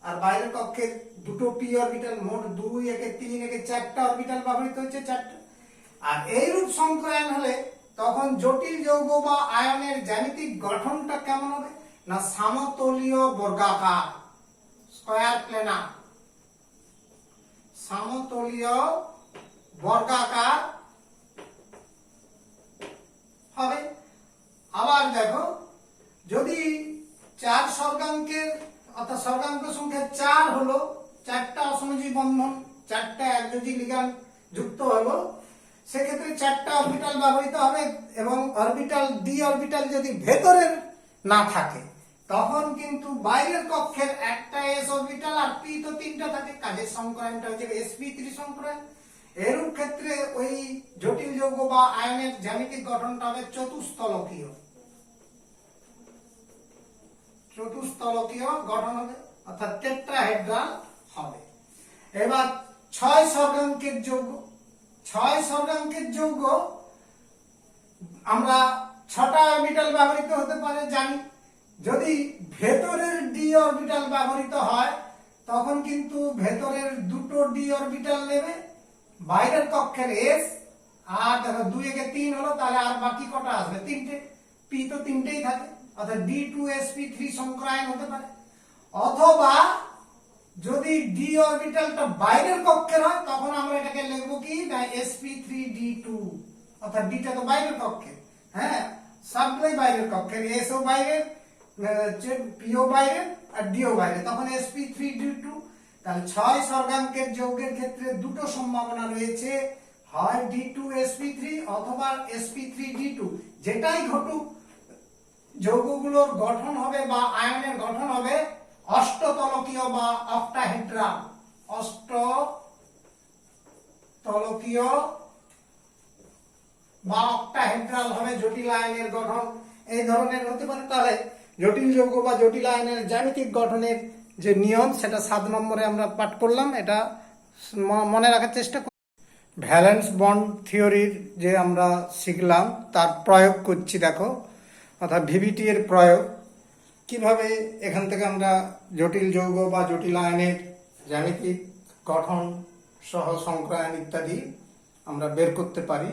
আর বাইরের কক্ষে দুটো পি অরবিটাল, মোট 2 একে 3 একে 4টা অরবিটাল ব্যবহৃত হচ্ছে 4টা। আর এইরূপ সংকরায়ন হলে তখন জটিল যৌগ বা আয়নের জ্যামিতিক গঠনটা কেমন হবে না সমতলীয় বর্গাকার, স্কয়ার প্লেনার, সমতলীয় বর্গাকার হবে। আবার দেখো, যদি 4 স্বর্গাঙ্কের অর্থাৎ স্বর্গাঙ্ক সংখ্যা 4 হলো, 4টা অসমযোজী বন্ধন, 4টা একযোজী লিগ্যান্ড যুক্ত হলো, সেক্ষেত্রে 4টা অরবিটাল ব্যবহৃত হবে এবং অরবিটাল ডি অরবিটাল যদি ভেতরের না থাকে তখন কিন্তু বাইরের কক্ষের একটা এস অরবিটাল আর পি তো 3টা থাকে, কাজের সংক্রায়নটা হচ্ছে sp3 সংক্রায়ন। এরূপ ক্ষেত্রে ওই জটিল যৌগ বা আয়নের জ্যামিতিক গঠনটা হবে চতুস্তলকীয় গঠন হবে, অর্থাৎ টেট্রাহেড্রাল হবে। এবার 6 স্বর্গাঙ্কের যৌগ, 6 স্বর্গাঙ্কের যৌগ আমরা 6টা অরবিটাল ব্যবহৃত হতে পারে জানি। যদি ভেতরের ডি অরবিটাল ব্যবহৃত হয় তখন কিন্তু ভেতরের দুটো ডি অরবিটাল নেবে, বাইরের কক্ষের এস, আর দেখো 2 একে 3 হলো, তাহলে আর বাকি কটা আসবে? 3টে, পি তো 3টেই থাকে, অর্থাৎ D2sp3 সংক্রায়ন হতে পারে। অথবা যদি ডি অরবিটালটা বাইরের কক্ষের হয় তখন আমরা এটাকে লিখবো কি না sp3d2, অর্থাৎ ডিটা তো বাইরের কক্ষের, হ্যাঁ সবগুলোই বাইরের কক্ষের, এসও বাইরের, পিও বাইরের আর ডিও বাইরে, তখন sp3d2। তাহলে 6 স্বর্গাঙ্কের যৌগের ক্ষেত্রে দুটো সম্ভাবনা রয়েছে, হয় D2sp3 অথবা sp3d2, যেটাই ঘটুক যৌগগুলোর গঠন হবে বা আয়নের গঠন হবে অষ্টতলকীয় বা অক্টাহেড্রাল, অষ্টতলকীয় বা অক্টাহেড্রাল হবে জটিল আয়নের গঠন, এই ধরনের হতে পারে। তাহলে জটিল যৌগ বা জটিল আয়নের জ্যামিতিক গঠনের যে নিয়ম সেটা 7 নম্বরে আমরা পাঠ করলাম, এটা মনে রাখার চেষ্টা করব। ভ্যালেন্স বন্ড থিওরির যে আমরা শিখলাম তার প্রয়োগ করছি, দেখো, অর্থাৎ ভিভিটি এর প্রয়োগ কিভাবে এখান থেকে আমরা জটিল যৌগ বা জটিল আয়নের জ্যামিতিক গঠন সহ সংক্রায়ন ইত্যাদি আমরা বের করতে পারি।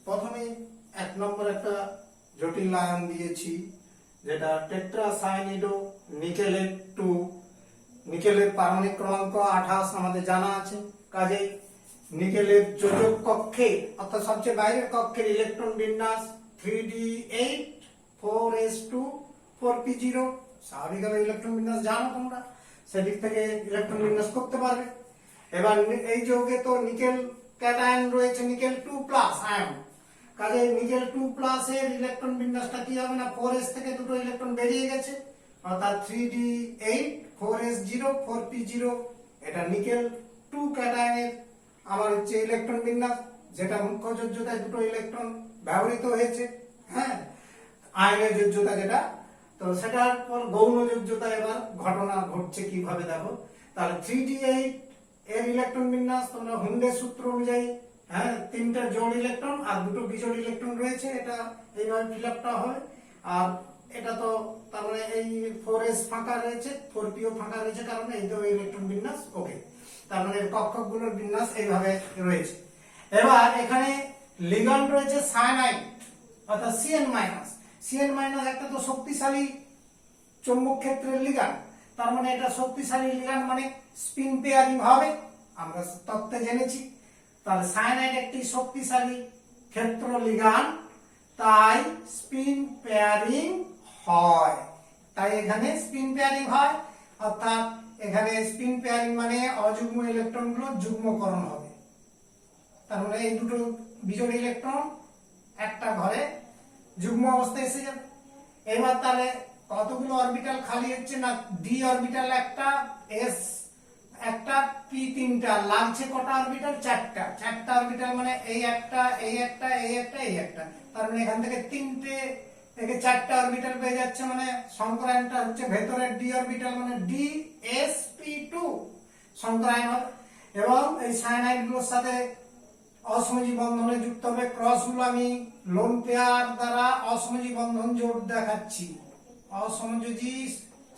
প্রথমে 1 নম্বর একটা জটিল আয়ন দিয়েছি, যেটা টেট্রাসায়ানিডো নিকেলেট 2, নিকেলের পারমাণবিক ক্রমাঙ্ক 28 আমাদের জানা আছে, কাজেই নিকেলের যোজক কক্ষে অর্থাৎ সবচেয়ে বাইরের কক্ষের ইলেকট্রন বিন্যাস 3d8 4s2 4p0, স্বাভাবিকভাবে ইলেকট্রন বিন্যাস জানো তোমরা, সেদিক থেকে ইলেকট্রন বিন্যাস করতে পারবে। এবার এই যৌগে তো নিকেল ক্যাটায়ন রয়েছে, নিকেল 2+ আয়ন, কাজে নিকেল 2+ এর ইলেকট্রন বিন্যাসটা কি হবে না 4s থেকে দুটো ইলেকট্রন বেরিয়ে গেছে, অর্থাৎ 3d8 4s0 4p0, এটা নিকেল 2 ক্যাটায়নের আমার হচ্ছে ইলেকট্রন বিন্যাস, যেটা মুখ্য যোজ্যতায় দুটো ইলেকট্রন ব্যবহৃত হয়েছে, হ্যাঁ আয়নের যোজ্যতা যেটা, তো সেটার পর গৌণ যোজ্যতা এবার ঘটনা ঘটছে কিভাবে দেখো। তাহলে 3d8 এর ইলেকট্রন বিন্যাস তোমরা হুন্ডের সূত্র অনুযায়ী, হ্যাঁ 3টা জোড় ইলেকট্রন আর দুটো বিজোড় ইলেকট্রন রয়েছে, এটা এইভাবে ফিল আপটা হবে। আর এটা তো তার মানে এই 4s ফাঁকা রয়েছে, 4pও ফাঁকা রয়েছে, কারণ এই তো ইলেকট্রন বিন্যাস ওকে, তার মানে কক্ষকগুলোর বিন্যাস এইভাবে রয়েছে। এবার এখানে লিগ্যান্ড রয়েছে সায়ানাইড অর্থাৎ Cn-, একটা তো শক্তিশালী চৌম্বক ক্ষেত্রের লিগ্যান্ড, তার মানে এটা শক্তিশালী লিগ্যান্ড মানে স্পিন পেয়ারিং হবে, আমরা তত্ত্বে জেনেছি। তাহলে সায়ানাইড একটি শক্তিশালী ক্ষেত্র লিগ্যান্ড, তাই স্পিন পেয়ারিং হয়, তাই এখানে স্পিন পেয়ারিং হয়, অর্থাৎ এখানে স্পিন পেয়ারিং মানে অযুগ্ম ইলেকট্রনগুলো যুগ্মকরণ হবে, তার মানে এই দুটো বিজোড় ইলেকট্রন একটা ঘরে যুগ্ম অবস্থায় এসে যাবে। এবার তাহলে কতগুলো অরবিটাল খালি হচ্ছে না ডি অরবিটাল একটা, এস একটা, পি 3টা, লাগছে কটা অরবিটাল 4টা অরবিটাল, মানে এই একটা, এই একটা, এই একটা, এই একটা, তার মানে এখান থেকে 3টে থেকে 4টা অরবিটাল পেয়ে যাচ্ছে, মানে সংক্রায়নটা হচ্ছে ভেতরের ডি অরবিটাল মানে dsp2 সংক্রায়ন হবে। এবং এই সায়ানাইড গুলোর সাথে অসমযোজী বন্ধনে যুক্ত হবে, ক্রসগুলো আমি লোন পেয়ার দ্বারা অসমযোজী বন্ধন জোড় দেখাচ্ছি, অসমযোজী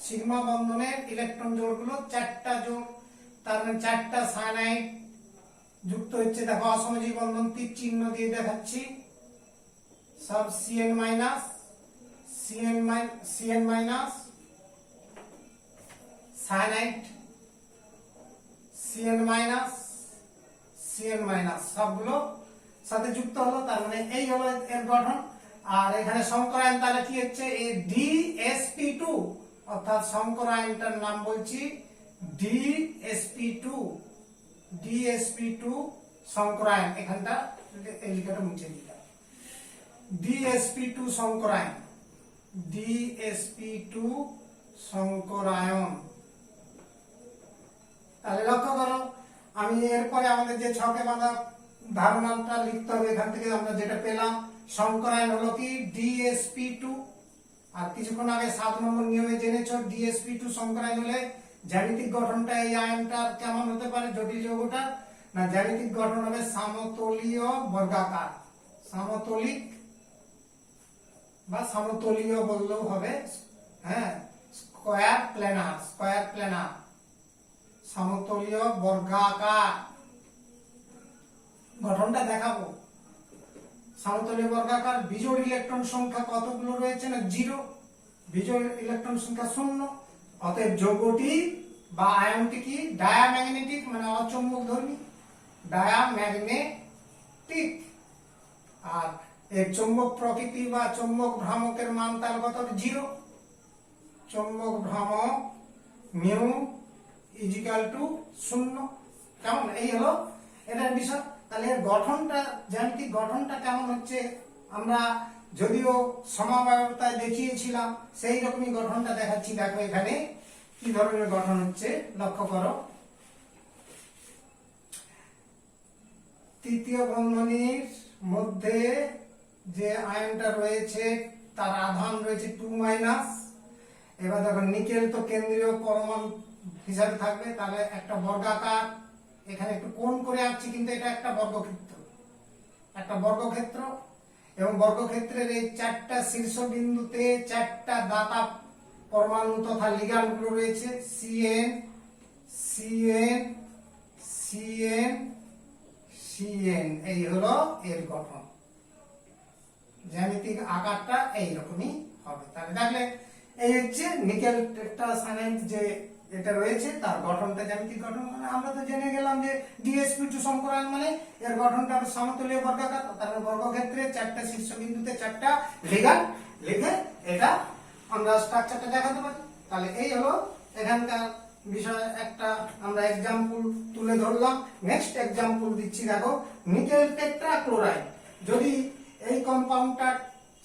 সিগমা বন্ধনের ইলেকট্রন জোড়গুলো 4টা জোড়, তার মানে 4টা সায়ানাইড যুক্ত হচ্ছে, দেখো অসমযোজী বন্ধন তীর চিহ্ন দিয়ে দেখাচ্ছি, সব Cn-, সায়ানাইড Cn-, সবগুলো সাথে যুক্ত হলো, তার মানে এই হলো এর গঠন। আর এখানে সংকরায়ন তাহলে কি হচ্ছে এই DsP2, অর্থাৎ সংকরায়নটার নাম বলছি DsP2 সংকরায়ন। এখানটা এই লেখাটা মুছে দিতে হবে, DsP2 সংকরায়ন, DsP2 সংকরায়ন। তাহলে লক্ষ্য করো, আমি এরপরে আমাদের যে ছকে বাঁধা ধারণাটা লিখতে হবে, এখান থেকে আমরা যেটা পেলাম সংকরায়ন হলো কি DsP2। আর কিছুক্ষণ আগে 7 নম্বর নিয়মে জেনেছো DsP2 সংকরায়ন হলে জ্যামিতিক গঠনটা এই আয়নটার কেমন হতে পারে, জটিল যৌগটা না জ্যামিতিক গঠন হবে সমতলীয় বর্গাকার, সমতলিক বা সমতলীয় বললেও হবে, হ্যাঁ স্কয়ার প্ল্যানার সমতলীয় বর্গাকার। গঠনটা দেখাবো, সমতলীয় বর্গাকার। বিজোড় ইলেকট্রন সংখ্যা কতগুলো রয়েছে না 0, বিজোড় ইলেকট্রন সংখ্যা 0। অতএব যৌগটি বা আয়নটি কি ডায়াম্যাগনেটিক, মানে অচৌম্বকধর্মী, ডায়াম্যাগনেটিক। আর এর চৌম্বক প্রকৃতি বা চৌম্বক ভ্রামকের মান তার কত 0। চৌম্বক ভ্রামক মিউ ইজিক্যাল টু 0। কেমন, এই হলো এটার বিষয়। তাহলে এর গঠনটা, জ্যামিতিক গঠনটা কেমন হচ্ছে আমরা যদিও সমবায়তায় দেখিয়েছিলাম, সেই রকমই গঠনটা দেখাচ্ছি। দেখো এখানে কি ধরনের গঠন হচ্ছে লক্ষ্য করো। তৃতীয় বন্ধনীর মধ্যে যে আয়নটা রয়েছে তার আধান রয়েছে 2-। এবার দেখো নিকেল তো কেন্দ্রীয় পরমাণু হিসাবে থাকবে, তাহলে একটা বর্গাকার, এখানে একটু কোণ করে আঁকছি কিন্তু এটা একটা বর্গক্ষেত্র, এবং বর্গক্ষেত্রের এই 4টা শীর্ষবিন্দুতে 4টা দাতা পরমাণু তথা লিগ্যান্ড গুলো রয়েছে CN CN CN CN। এই হলো এর গঠন, জ্যামিতিক আকারটা এইরকমই হবে। তাহলে দেখলে এই হচ্ছে নিকেল টেট্রাসায়ানাইড যে এটা রয়েছে তার গঠনটা, জ্যামিতিক গঠন। মানে আমরা তো জেনে গেলাম যে DsP2 সংকরায়ন মানে এর গঠনটা হবে সমতলীয় বর্গাকার, তারপরে বর্গক্ষেত্রে 4টা শীর্ষবিন্দুতে 4টা লিগ্যান্ড লিখে এটা আমরা স্ট্রাকচারটা দেখাতে পারি। তাহলে এই হলো এখানকার বিষয়। একটা আমরা एग्जांपल তুলে ধরলাম। নেক্সট एग्जांपल দিচ্ছি, দেখো নিকেল টেট্রাক্লোরাইড। যদি এই কম্পাউন্ডটা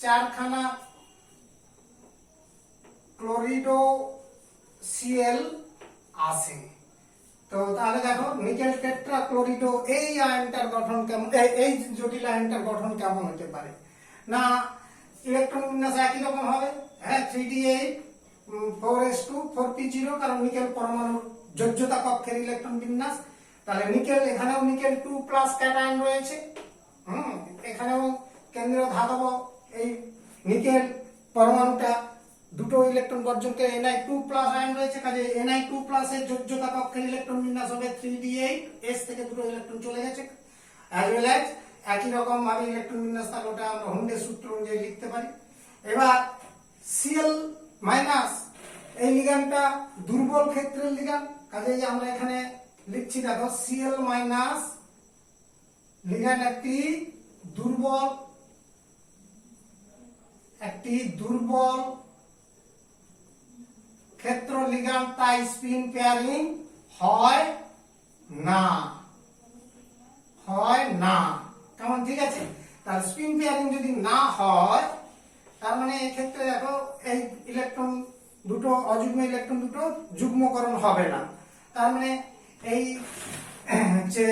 4খানা ক্লোরিডো Cl আসে, তো তাহলে দেখো নিকেল টেট্রাক্লোরিডো এই আয়নটার গঠন কেমন, এই জটিল আয়নটার গঠন কেমন হতে পারে না ইলেকট্রন বিন্যাস একই রকম হবে, হ্যাঁ 3d8 4s2 4p0, কারণ নিকেল পরমাণুর যোজ্যতা কক্ষের ইলেকট্রন বিন্যাস। তাহলে নিকেল, এখানেও নিকেল 2+ ক্যাটায়ন রয়েছে, এখানেও কেন্দ্রীয় ধাতব এই নিকেল পরমাণুটা দুটো ইলেকট্রন বর্জনকে Ni2+ আয়ন রয়েছে, কাজে Ni2+ এর যোজ্যতা কক্ষের ইলেকট্রন বিন্যাস হবে 3d8, s থেকে দুটো ইলেকট্রন চলে গেছে। অ্যাজ ওয়েল অ্যাজ একই রকম ভাবে ইলেকট্রন বিন্যাস, তাহলে ওটা আমরা হুন্ডের সূত্র অনুযায়ী লিখতে পারি। এবার Cl- এই লিগ্যান্ডটা দুর্বল ক্ষেত্রের লিগ্যান্ড, কাজেই আমরা এখানে লিখছি দেখো Cl- লিগ্যান্ড একটি দুর্বল ক্ষেত্র লিগ্যান্ড, তাই স্পিন পেয়ারিং হয় না। কেমন, ঠিক আছে? তার স্পিন পেয়ারিং যদি না হয়, তার মানে এই ক্ষেত্রে দেখো এই ইলেকট্রন দুটো, অযুগ্ম ইলেকট্রন দুটো যুগ্মকরণ হবে না। তার মানে এই যে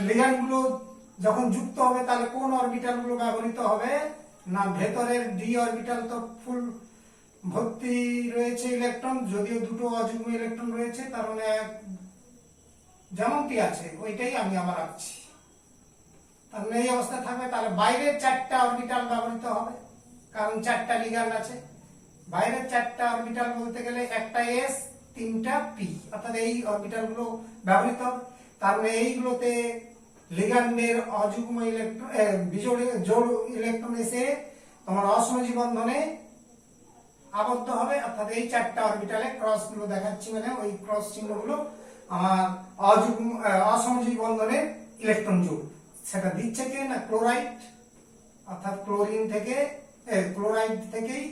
লিগ্যান্ড গুলো যখন যুক্ত হবে, তাহলে কোন অরবিটাল গুলো ব্যবহৃত হবে না ভেতরের ডি অরবিটাল তো ফুল ভর্তি রয়েছে ইলেকট্রন, যদিও দুটো অযুগ্ম ইলেকট্রন রয়েছে, তার মানে যেমনটি আছে ওইটাই আমি আবার আঁকছি। তাহলে এই অবস্থা থাকবে। তাহলে বাইরের 4টা অরবিটাল ব্যবহৃত হবে, কারণ 4টা লিগ্যান্ড আছে। বাইরের 4টা অরবিটাল বলতে গেলে একটা s 3টা p, অর্থাৎ এই অরবিটাল গুলো ব্যবহৃত হবে। তাহলে এইগুলোতে লিগ্যান্ডের অযুগ্ম ইলেকট্রন, জোড় ইলেকট্রন এসে তোমার অসমযোজী বন্ধনে আবদ্ধ হবে, অর্থাৎ এই 4টা অরবিটালে ক্রস গুলো দেখাচ্ছি, মানে ওই ক্রস চিহ্নগুলো আমার অসমযোজী বন্ধনের ইলেকট্রন যোগ। সেটা দিচ্ছে কে না ক্লোরাইড, অর্থাৎ ক্লোরিন থেকে ক্লোরাইড থেকেই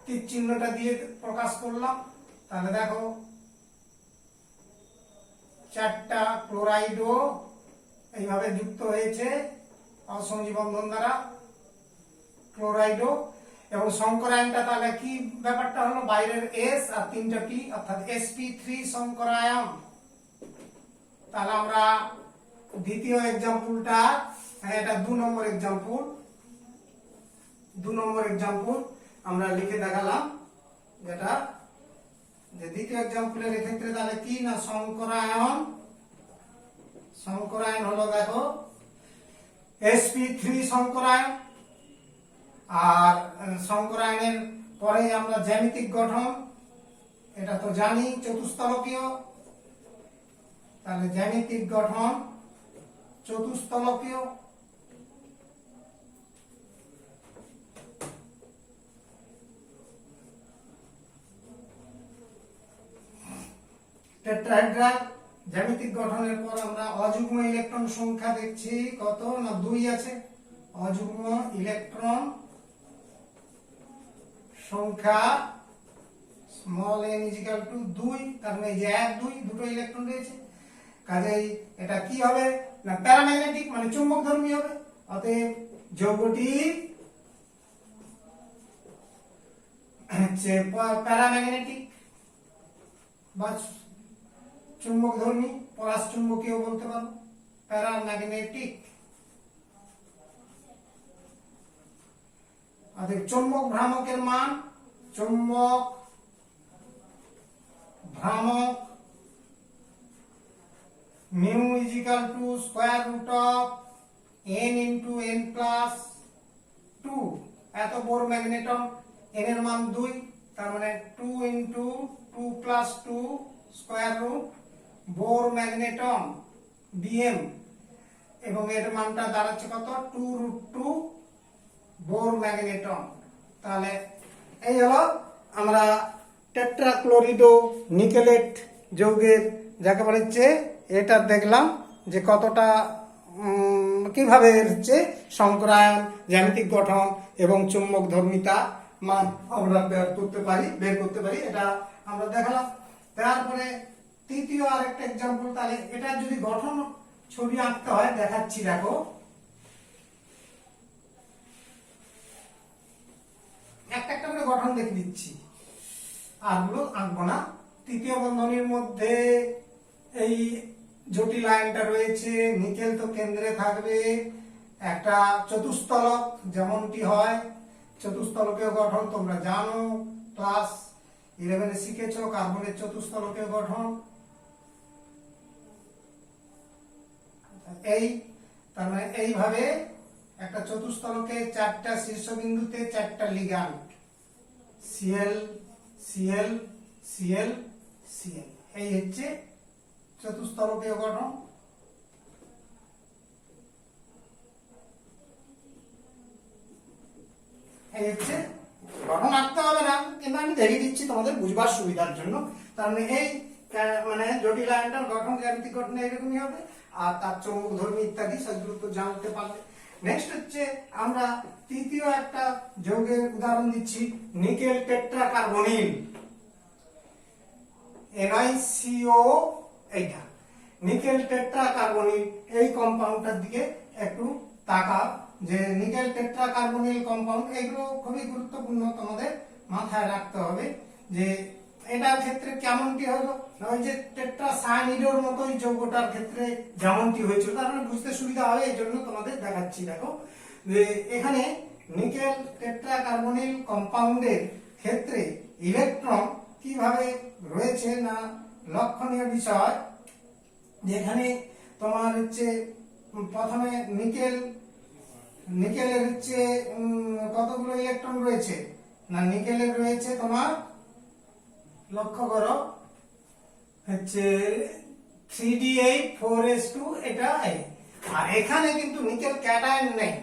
তীর চিহ্নটা দিয়ে প্রকাশ করলাম। তাহলে দেখো চারটা ক্লোরাইডও এইভাবে যুক্ত হয়েছে অসংযোজী বন্ধন দ্বারা, ক্লোরাইডও। এবং সংকরায়নটা তাহলে কি ব্যাপারটা হলো, বাইরের এস আর তিনটা পি অর্থাৎ sp3 সংকরায়ন। তাহলে আমরা দ্বিতীয় এক্সাম্পলটা, এটা 2 নম্বর এক্সাম্পল, 2 নম্বর এক্সাম্পল আমরা লিখে দেখালাম, যেটা যে দ্বিতীয় এক্সাম্পলের ক্ষেত্রে তাহলে কি না সংকরায়ন, সংকরায়ন হলো দেখো sp3 সংকরায়ন। আর সংকরায়নের পরে আমরা জ্যামিতিক গঠন, এটা তো জানি চতুস্তলকীয়, তাহলে জ্যামিতিক গঠন চতুস্তলকীয়। টেট্রাহেড্রাল জ্যামিতিক গঠনের পর আমরা অযুগ্ম ইলেকট্রন সংখ্যা দেখছি কত না 2 আছে। অযুগ্ম ইলেকট্রন সংখ্যা স্মল n = 2, তার মানে এই যে 1 2 দুটো ইলেকট্রন রয়েছে, কাজেই এটা কি হবে না প্যারাম্যাগনেটিক মানে চুম্বকধর্মী হবে। অতএব যৌগটি হচ্ছে প্যারাম্যাগনেটিক বা চুম্বকধর্মী, পরাচুম্বকীয় বলতে পারো, প্যারাম্যাগনেটিক। অতএব চৌম্বক ভ্রামকের মান, চৌম্বক ভ্রামক mu = square root of n into n plus 2। এত বোর ম্যাগনেটন, n এর মান 2, তার মানে 2 into 2 plus 2 square root bore magneton bm, এবং এর মানটা দাঁড়াচ্ছে কত 2√2 বোর ম্যাগনেটন। তাহলে এই হলো আমরা টেট্রাক্লোরিডো নিকেলেট যৌগের যাকে বলা হচ্ছে এটা দেখলাম যে কতটা কিভাবে হচ্ছে সংকরায়ন, জ্যামিতিক গঠন এবং চুম্বক ধর্মিতা মান আমরা বের করতে পারি, এটা আমরা দেখালাম। তারপরে তৃতীয় আরেকটা एग्जांपल, তাহলে এটা যদি গঠন ছবি আঁকতে হয় দেখাচ্ছি, দেখো একটা একটা করে গঠন দেখে দিচ্ছি, আর গুলো আঁকবো না। তৃতীয় বন্ধনীর মধ্যে এই জটিল আয়নটা রয়েছে, নিকেল তো কেন্দ্রে থাকবে, একটা চতুস্তলক যেমনটি হয়, চতুস্তলকীয় গঠন তোমরা জানো, ক্লাস 11 শিখেছো কার্বনের চতুস্তলকীয় গঠন। এই তার মানে এইভাবে একটা চতুস্তলকে 4টা শীর্ষবিন্দুতে 4টা ligand Cl Cl Cl Cl, এই হচ্ছে চতুস্তলকীয় গঠন। এই হচ্ছে গঠন, আঁকতে হবে না কিন্তু আমি দেখিয়ে দিচ্ছি তোমাদের বুঝবার সুবিধার জন্য। তার মানে এই মানে জটিল আয়নটার গঠন জ্যামিতিক গঠন এরকমই হবে, আর তার চৌম্বক ধর্মী ইত্যাদি সেগুলো তো জানতে পারলে। নেক্সট হচ্ছে আমরা তৃতীয় একটা যৌগের উদাহরণ দিচ্ছি, নিকেল টেট্রাকার্বনিল NiCO। এইটা নিকেল টেট্রাকার্বনিল, এই কম্পাউন্ডটার দিকে একটু তাকাও, যে নিকেল টেট্রাকার্বনিল কম্পাউন্ড এগুলো খুবই গুরুত্বপূর্ণ, তোমাদের মাথায় রাখতে হবে যে এটার ক্ষেত্রে কেমনটি হলো, ওই যে টেট্রাসায়ানিডের মতোই যৌগটার ক্ষেত্রে যেমনটি হয়েছিল, তার মানে বুঝতে সুবিধা হবে, এই জন্য তোমাদের দেখাচ্ছি। দেখো যে এখানে নিকেল টেট্রাকার্বনিল কম্পাউন্ডের ক্ষেত্রে ইলেকট্রন কিভাবে রয়েছে না লক্ষণীয় বিষয়, যেখানে তোমার হচ্ছে প্রথমে নিকেলের হচ্ছে কতগুলো ইলেকট্রন রয়েছে না, নিকেলের রয়েছে তোমার লক্ষ্য করো হচ্ছে 3d8 4s2, এটা আর এখানে কিন্তু নিকেল ক্যাটায়ন নেই,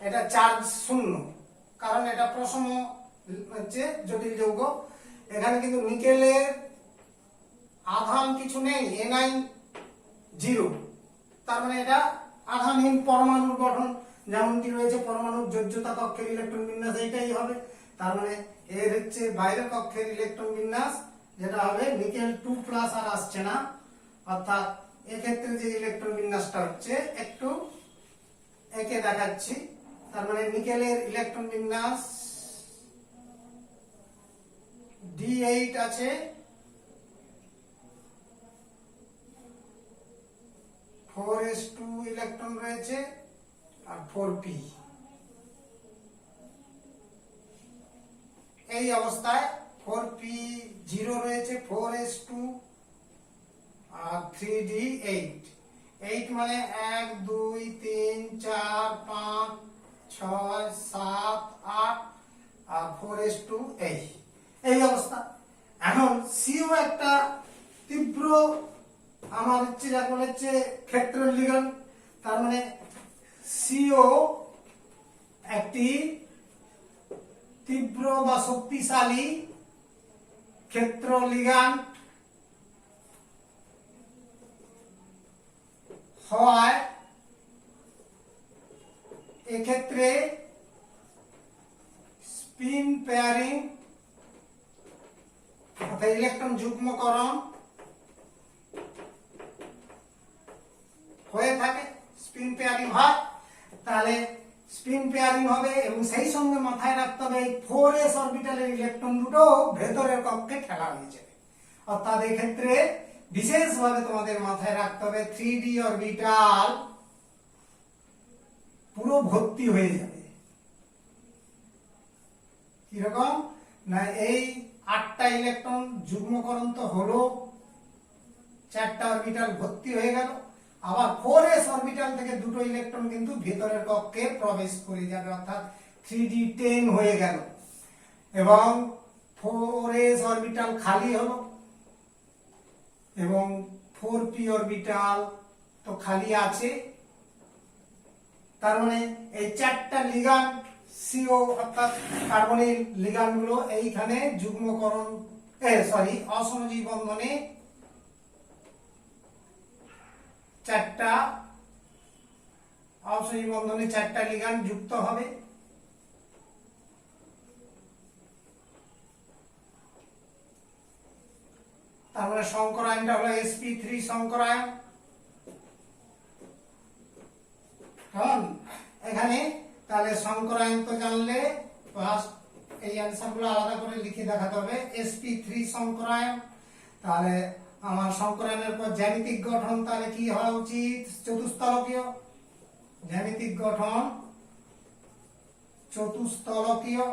এটা চার্জ শূন্য, কারণ এটা প্রশম হচ্ছে জটিল যৌগ। এখানে কিন্তু নিকেলের আধান কিছু নেই, Ni 0, তার মানে এটা আধানহীন পরমাণুর গঠন। যেমনটি রয়েছে পরমাণুর যোজ্যতা কক্ষের ইলেকট্রন বিন্যাস এইটাই হবে। তার মানে এর হচ্ছে বাইরের কক্ষের ইলেকট্রন বিন্যাস যেটা হবে নিকেল 2+ আর আসছে না, অর্থাৎ এক্ষেত্রে যে ইলেকট্রন বিন্যাসটা হচ্ছে একটু একে দেখাচ্ছি। তার মানে নিকেলের ইলেকট্রন বিন্যাস D8 আছে, 4s2 ইলেকট্রন রয়েছে আর 4p। এই অবস্থায় 4p0 রয়েছে, 4s2 আর 3d8। 8 মানে 1 2 3 4 5 6 7 8 আর 4s2 এই অবস্থা। এখন সিও একটা তীব্র আমার হচ্ছে যা বলেছে ক্ষেত্রের লিগ্যান্ড। তার মানে সিও একটি তীব্র বা শক্তিশালী ক্ষেত্র লিগ্যান্ড হয়। এক্ষেত্রে স্পিন পেয়ারিং অর্থাৎ ইলেকট্রন যুগ্মকরণ হয়ে থাকে, স্পিন পেয়ারিং হয়। তাহলে স্পিন পেয়ারিং হবে এবং সেই সঙ্গে মাথায় রাখতে হবে 4s অরবিটালের ইলেকট্রন দুটো ভেতরের কক্ষে ঠেলা হয়ে যাবে। অর্থাৎ এই ক্ষেত্রে বিশেষভাবে তোমাদের মাথায় রাখতে হবে 3d অরবিটাল পুরো ভর্তি হয়ে যাবে। কিরকম না, এই 8টা ইলেকট্রন যুগ্মকরণ তো হলো, 4টা অরবিটাল ভর্তি হয়ে গেল, আবার 4s অরবিটাল থেকে দুটো ইলেকট্রন কিন্তু ভেতরের কক্ষে প্রবেশ করে যাবে, অর্থাৎ 3d10 হয়ে গেল এবং 4s অরবিটাল খালি হলো এবং 4p অরবিটাল তো খালি আছে। তার মানে এই 4টা লিগ্যান্ড সিও অর্থাৎ কার্বনিক লিগ্যান্ড গুলো এইখানে যুগ্মকরণ অসমযোজী বন্ধনে 4টা অসমযোজী বন্ধনে 4টা লিগ্যান্ড যুক্ত হবে। তার মানে সংকরায়নটা হলো sp3 সংকরায়ন। কারণ এখানে তাহলে সংকরায়ন তো জানলে ফার্স্ট এই অ্যানসারগুলো আলাদা করে লিখে দেখাতে হবে। sp3 সংকরায়ন, তাহলে আমার সংকরায়নের পর জ্যামিতিক গঠন তাহলে কি হওয়া উচিত? চতুস্তলকীয়। জ্যামিতিক গঠন চতুস্তলকীয়।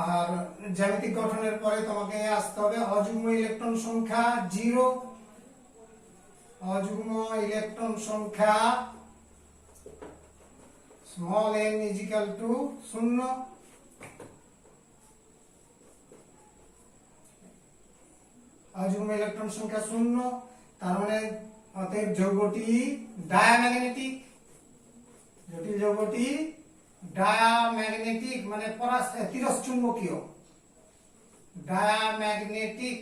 আর জ্যামিতিক গঠনের পরে তোমাকে আসতে হবে অযুগ্ম ইলেকট্রন সংখ্যা 0, অযুগ্ম ইলেকট্রন সংখ্যা স্মল n = 0। অযুগ্ম ইলেকট্রন সংখ্যা 0, তার মানে অতএব যৌগটি ডায়াম্যাগনেটিক। জটিল যৌগটি ডায়াম্যাগনেটিক মানে তিরশ্চুম্বকীয়, ডায়াম্যাগনেটিক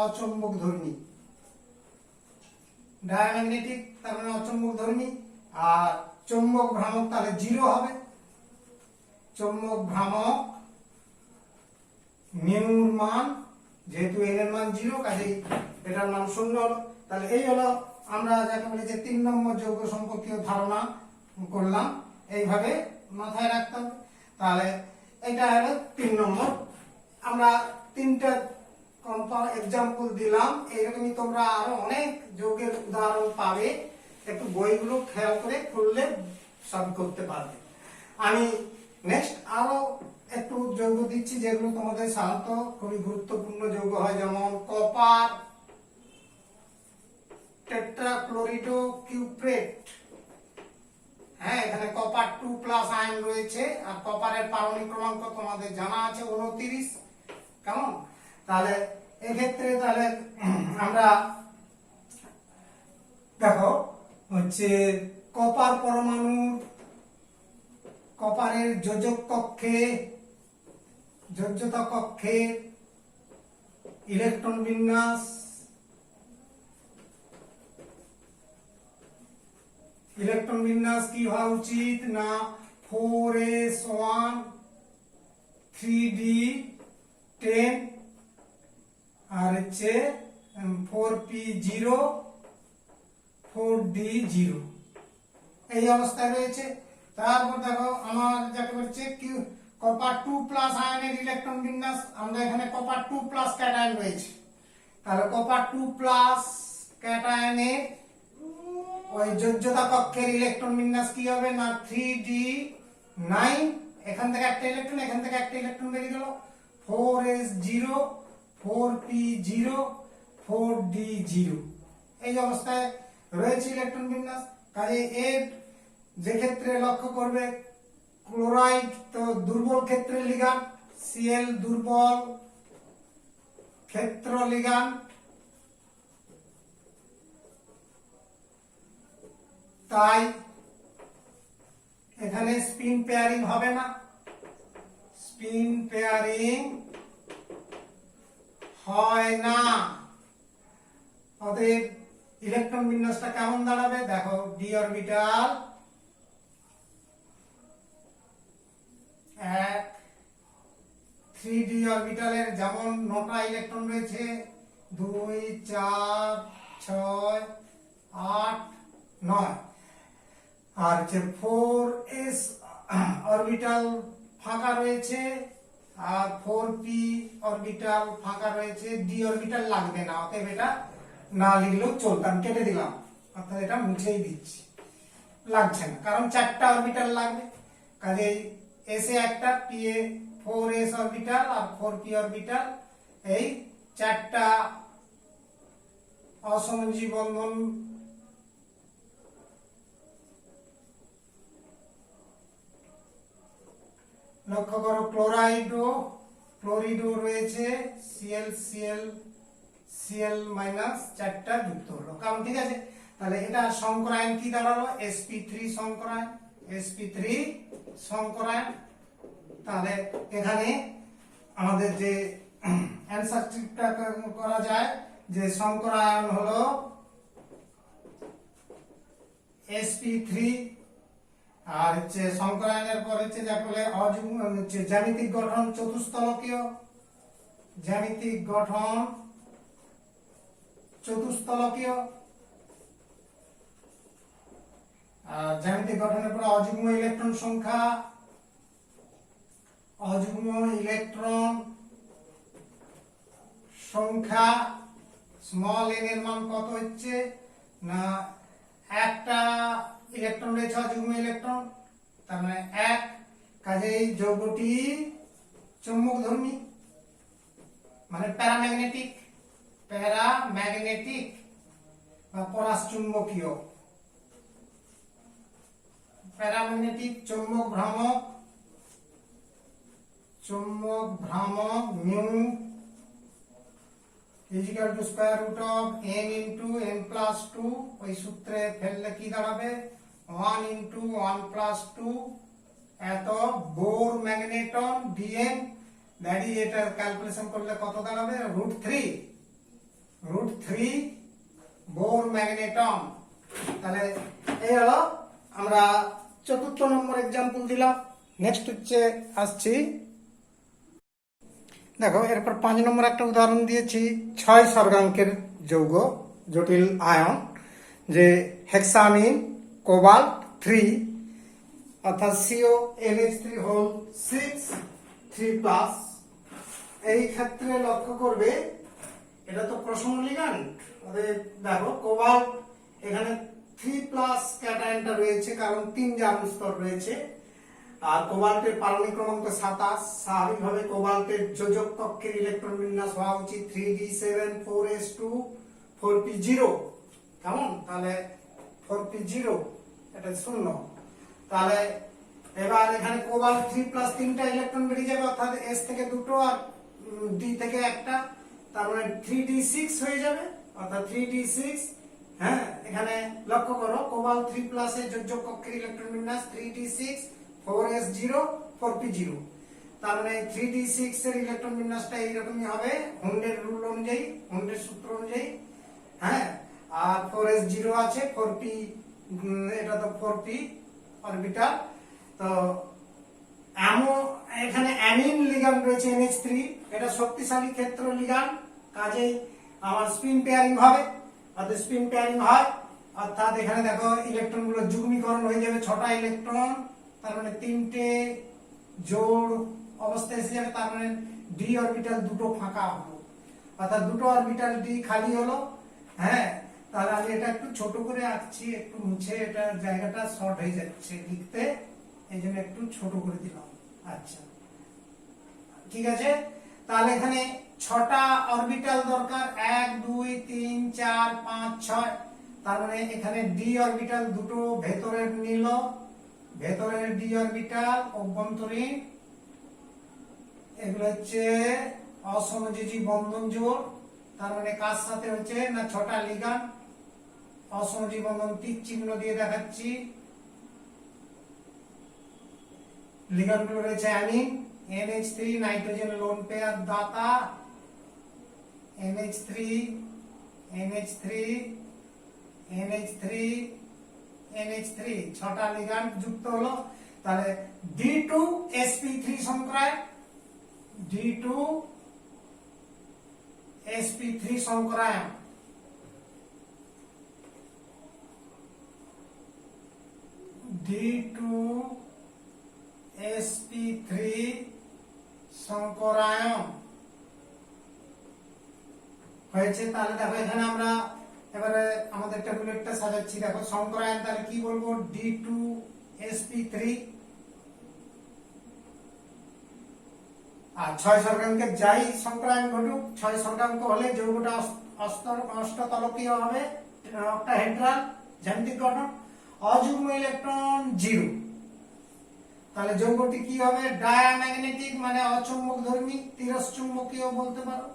অচৌম্বক ধর্মী। ডায়াম্যাগনেটিক তার মানে অচৌম্বক ধর্মী। আর চৌম্বক ভ্রামক তাহলে 0 হবে। চৌম্বক ভ্রামক মিউর মান, যেহেতু n এর মান 0 কাজেই এটার মান 0 হলো। তাহলে এই হলো আমরা যাকে বলি যে 3 নম্বর যৌগ সম্পর্কীয় ধারণা করলাম, এইভাবে মাথায় রাখতে হবে। তাহলে এটা হলো 3 নম্বর। আমরা 3টা এক্সাম্পল দিলাম, এইরকমই তোমরা আরো অনেক যৌগের উদাহরণ পাবে, একটু বইগুলো খেয়াল করে খুললে সব করতে পারবে। আমি নেক্সট আরো একটু যৌগ দিচ্ছি যেগুলো তোমাদের সাধারণত খুবই গুরুত্বপূর্ণ যৌগ হয়, যেমন কপার টেট্রাক্লোরিডো কিউপ্রেট। হ্যাঁ, এখানে কপার 2+ আয়ন রয়েছে আর কপারের পারমাণবিক ক্রমাঙ্ক তোমাদের জানা আছে 29। কেমন? তাহলে এক্ষেত্রে তাহলে আমরা দেখো হচ্ছে কপার পরমাণু, কপারের যোজক কক্ষে যোজ্যতা কক্ষে ইলেকট্রন বিন্যাস ইলেকট্রন বিন্যাস কি হওয়া উচিত না 4s1 3d10 আর হচ্ছে 4p0 4d0 এই অবস্থায় রয়েছে। তারপর দেখো আমার যাকে বলছে কি কপার 2+ আয়নের ইলেকট্রন বিন্যাস, আমরা এখানে কপার 2+ ক্যাটায়ন রয়েছে, তাহলে কপার 2+ ক্যাটায়নের ওই যোজ্যতা কক্ষের ইলেকট্রন বিন্যাস কি হবে না 3d9, এখান থেকে একটা ইলেকট্রন এখান থেকে একটা ইলেকট্রন বেরিয়ে গেল, 4s0 4p0 4d0 এই অবস্থায় রয়েছে ইলেকট্রন বিন্যাস। কাজে এর যে ক্ষেত্রে লক্ষ্য করবে ক্লোরাইড তো দুর্বল ক্ষেত্রের লিগ্যান্ড, Cl দুর্বল ক্ষেত্র লিগ্যান্ড, তাই এখানে স্পিন পেয়ারিং হবে না, স্পিন পেয়ারিং হয় না। অতএব ইলেকট্রন বিন্যাসটা কেমন দাঁড়াবে দেখো, ডি অরবিটাল 1 3d অরবিটালের যেমন 9টা ইলেকট্রন রয়েছে 2 4 6 8 9, আর যে 4s অরবিটাল ফাঁকা রয়েছে আর 4p অরবিটাল ফাঁকা রয়েছে, ডি অরবিটাল লাগবে না, অতএব এটা না লিখলেও চলতাম, কেটে দিলাম, অর্থাৎ এটা মুছেই দিচ্ছি, লাগছে না কারণ 4টা অরবিটাল লাগবে। কাজেই এসে একটা পি এ 4s অরবিটাল আর 4p অরবিটাল, এই 4টা অসমযোজী বন্ধন লক্ষ্য করো, ক্লোরিডও রয়েছে, Cl মাইনাস 4টা যুক্ত হলো, কারণ ঠিক আছে। তাহলে এটা সংকরায়ন কি দাঁড়ালো sp3 সংকরায়ন, sp3 সংকরায়ন। তাহলে এখানে আমাদের যে অ্যানসার টা করা যায় যে সংকরায়ন হলো sp3, আর হচ্ছে সংকরায়নের পর হচ্ছে যাকে বলে অযুগ্ম হচ্ছে জ্যামিতিক গঠন চতুস্তলকীয়, জ্যামিতিক গঠন চতুস্তলকীয়, আর জ্যামিতিক গঠনের পর অযুগ্ম ইলেকট্রন সংখ্যা, অযুগ্ম ইলেকট্রন সংখ্যা স্মল n এর মান কত হচ্ছে না একটা ইলেকট্রন রয়েছে অযুগ্ম ইলেকট্রন, তার মানে 1, কাজেই যৌগটি চৌম্বকধর্মী মানে প্যারাম্যাগনেটিক বা পরাশ্চুম্বকীয়, প্যারাম্যাগনেটিক চৌম্বক ভ্রামক mu is equal to square root of n into n plus 2, ওই সূত্রে ফেললে কি দাঁড়াবে 1 ইনটু 1 প্লাস 2 এত Bohr magneton dn, that is এটা ক্যালকুলেশন করলে কত দাঁড়াবে √3 বোর ম্যাগনেটন। তাহলে এই হলো আমরা 4th নম্বর एग्जांपल দিলাম। নেক্সট হচ্ছে আসছি, দেখো এরপর 5 নম্বর একটা উদাহরণ দিয়েছি 6 স্বর্গাঙ্কের যৌগ জটিল আয়ন, যে হেক্সামিন কোবাল্ট 3 অর্থাৎ CONH3 3+, এই ক্ষেত্রে লক্ষ্য করবে এটা তো প্রসম লিগ্যান্ড, দেখো কোবাল্ট এখানে 3+ ক্যাটায়নটা রয়েছে কারণ 3 জারণ স্তর রয়েছে, আর কোবাল্টের পারমাণবিক ক্রমাঙ্ক 27, স্বাভাবিকভাবে কোবাল্টের যোজক কক্ষের ইলেকট্রন বিন্যাস হওয়া উচিত 3d7 4s2 4p0, কেমন, তাহলে 4p0 এটা 0, তাহলে এবার এখানে কোবাল্ট 3+ 3টা ইলেকট্রন বেরিয়ে যাবে, অর্থাৎ s থেকে দুটো আর d থেকে একটা, তার মানে 3d6 হয়ে যাবে, অর্থাৎ 3d6। হ্যাঁ, এখানে লক্ষ্য করো কোবাল্ট 3+ এর যোজক কক্ষের ইলেকট্রন বিন্যাস 3d6 4s0 4p0, তার মানে 3d6 এর ইলেকট্রন বিন্যাসটা এইরকমই হবে হুন্ডের রুল অনুযায়ী, হুন্ডের সূত্র অনুযায়ী। হ্যাঁ, আর 4s0 আছে 4p এটা তো 4p অরবিটাল। তো এখানে অ্যামিন লিগ্যান্ড রয়েছে NH3, এটা শক্তিশালী ক্ষেত্র লিগ্যান্ড, কাজেই আমার স্পিন পেয়ারিং হবে। অর্থাৎ স্পিন পেয়ারিং হয় অর্থাৎ এখানে দেখো ইলেকট্রন গুলো যুগ্মীকরণ হয়ে যাবে, 6টা ইলেকট্রন, তার মানে 3টে জোড় অবস্থায় এসে যাবে, তার মানে ডি অরবিটাল দুটো ফাঁকা হলো, অর্থাৎ দুটো অরবিটাল ডি খালি হলো। হ্যাঁ, তাহলে আমি এটা একটু ছোট করে আঁকছি, একটু মুছে, এটা জায়গাটা শর্ট হয়ে যাচ্ছে লিখতে, এই জন্য একটু ছোট করে দিলাম। আচ্ছা, ঠিক আছে। তাহলে এখানে 6টা অরবিটাল দরকার, 1 2 3 4 5 6, তার মানে এখানে ডি অরবিটাল দুটো ভেতরের নিল, ভেতরের ডি অরবিটাল অভ্যন্তরীণ, এগুলো হচ্ছে অসমযোজী বন্ধন জোড়, তার মানে কার সাথে হচ্ছে না 6টা লিগ্যান্ড, অসমযোজী বন্ধন টিক চিহ্ন দিয়ে দেখাচ্ছি। লিগ্যান্ড গুলো রয়েছে amine, NH3 nitrogen lone pair দাতা, NH3 NH3 NH3 NH3, 6টা লিগ্যান্ড যুক্ত হলো। তাহলে D2sp3 সংক্রায়, D2sp3 সংক্রায়ন, D2sp3 সংকরায়ন হয়েছে। তাহলে দেখো এখানে আমরা এবারে আমাদের টেবিলেটটা সাজাচ্ছি। দেখো সংকরায়ন তাহলে কি বলবো, D2sp3, আর 6 স্বর্গাঙ্কে যাই সংকরায়ন ঘটুক, 6 স্বর্গাঙ্ক হলে যৌগটা অষ্টতলকীয় হবে, অক্টাহেড্রাল জ্যামিতিক গঠন, অযুগ্ম ইলেকট্রন 0। তাহলে যৌগটি কি হবে, ডায়াম্যাগনেটিক মানে অচুম্বকধর্মী, তিরস্চুম্বকীয় বলতে পারো,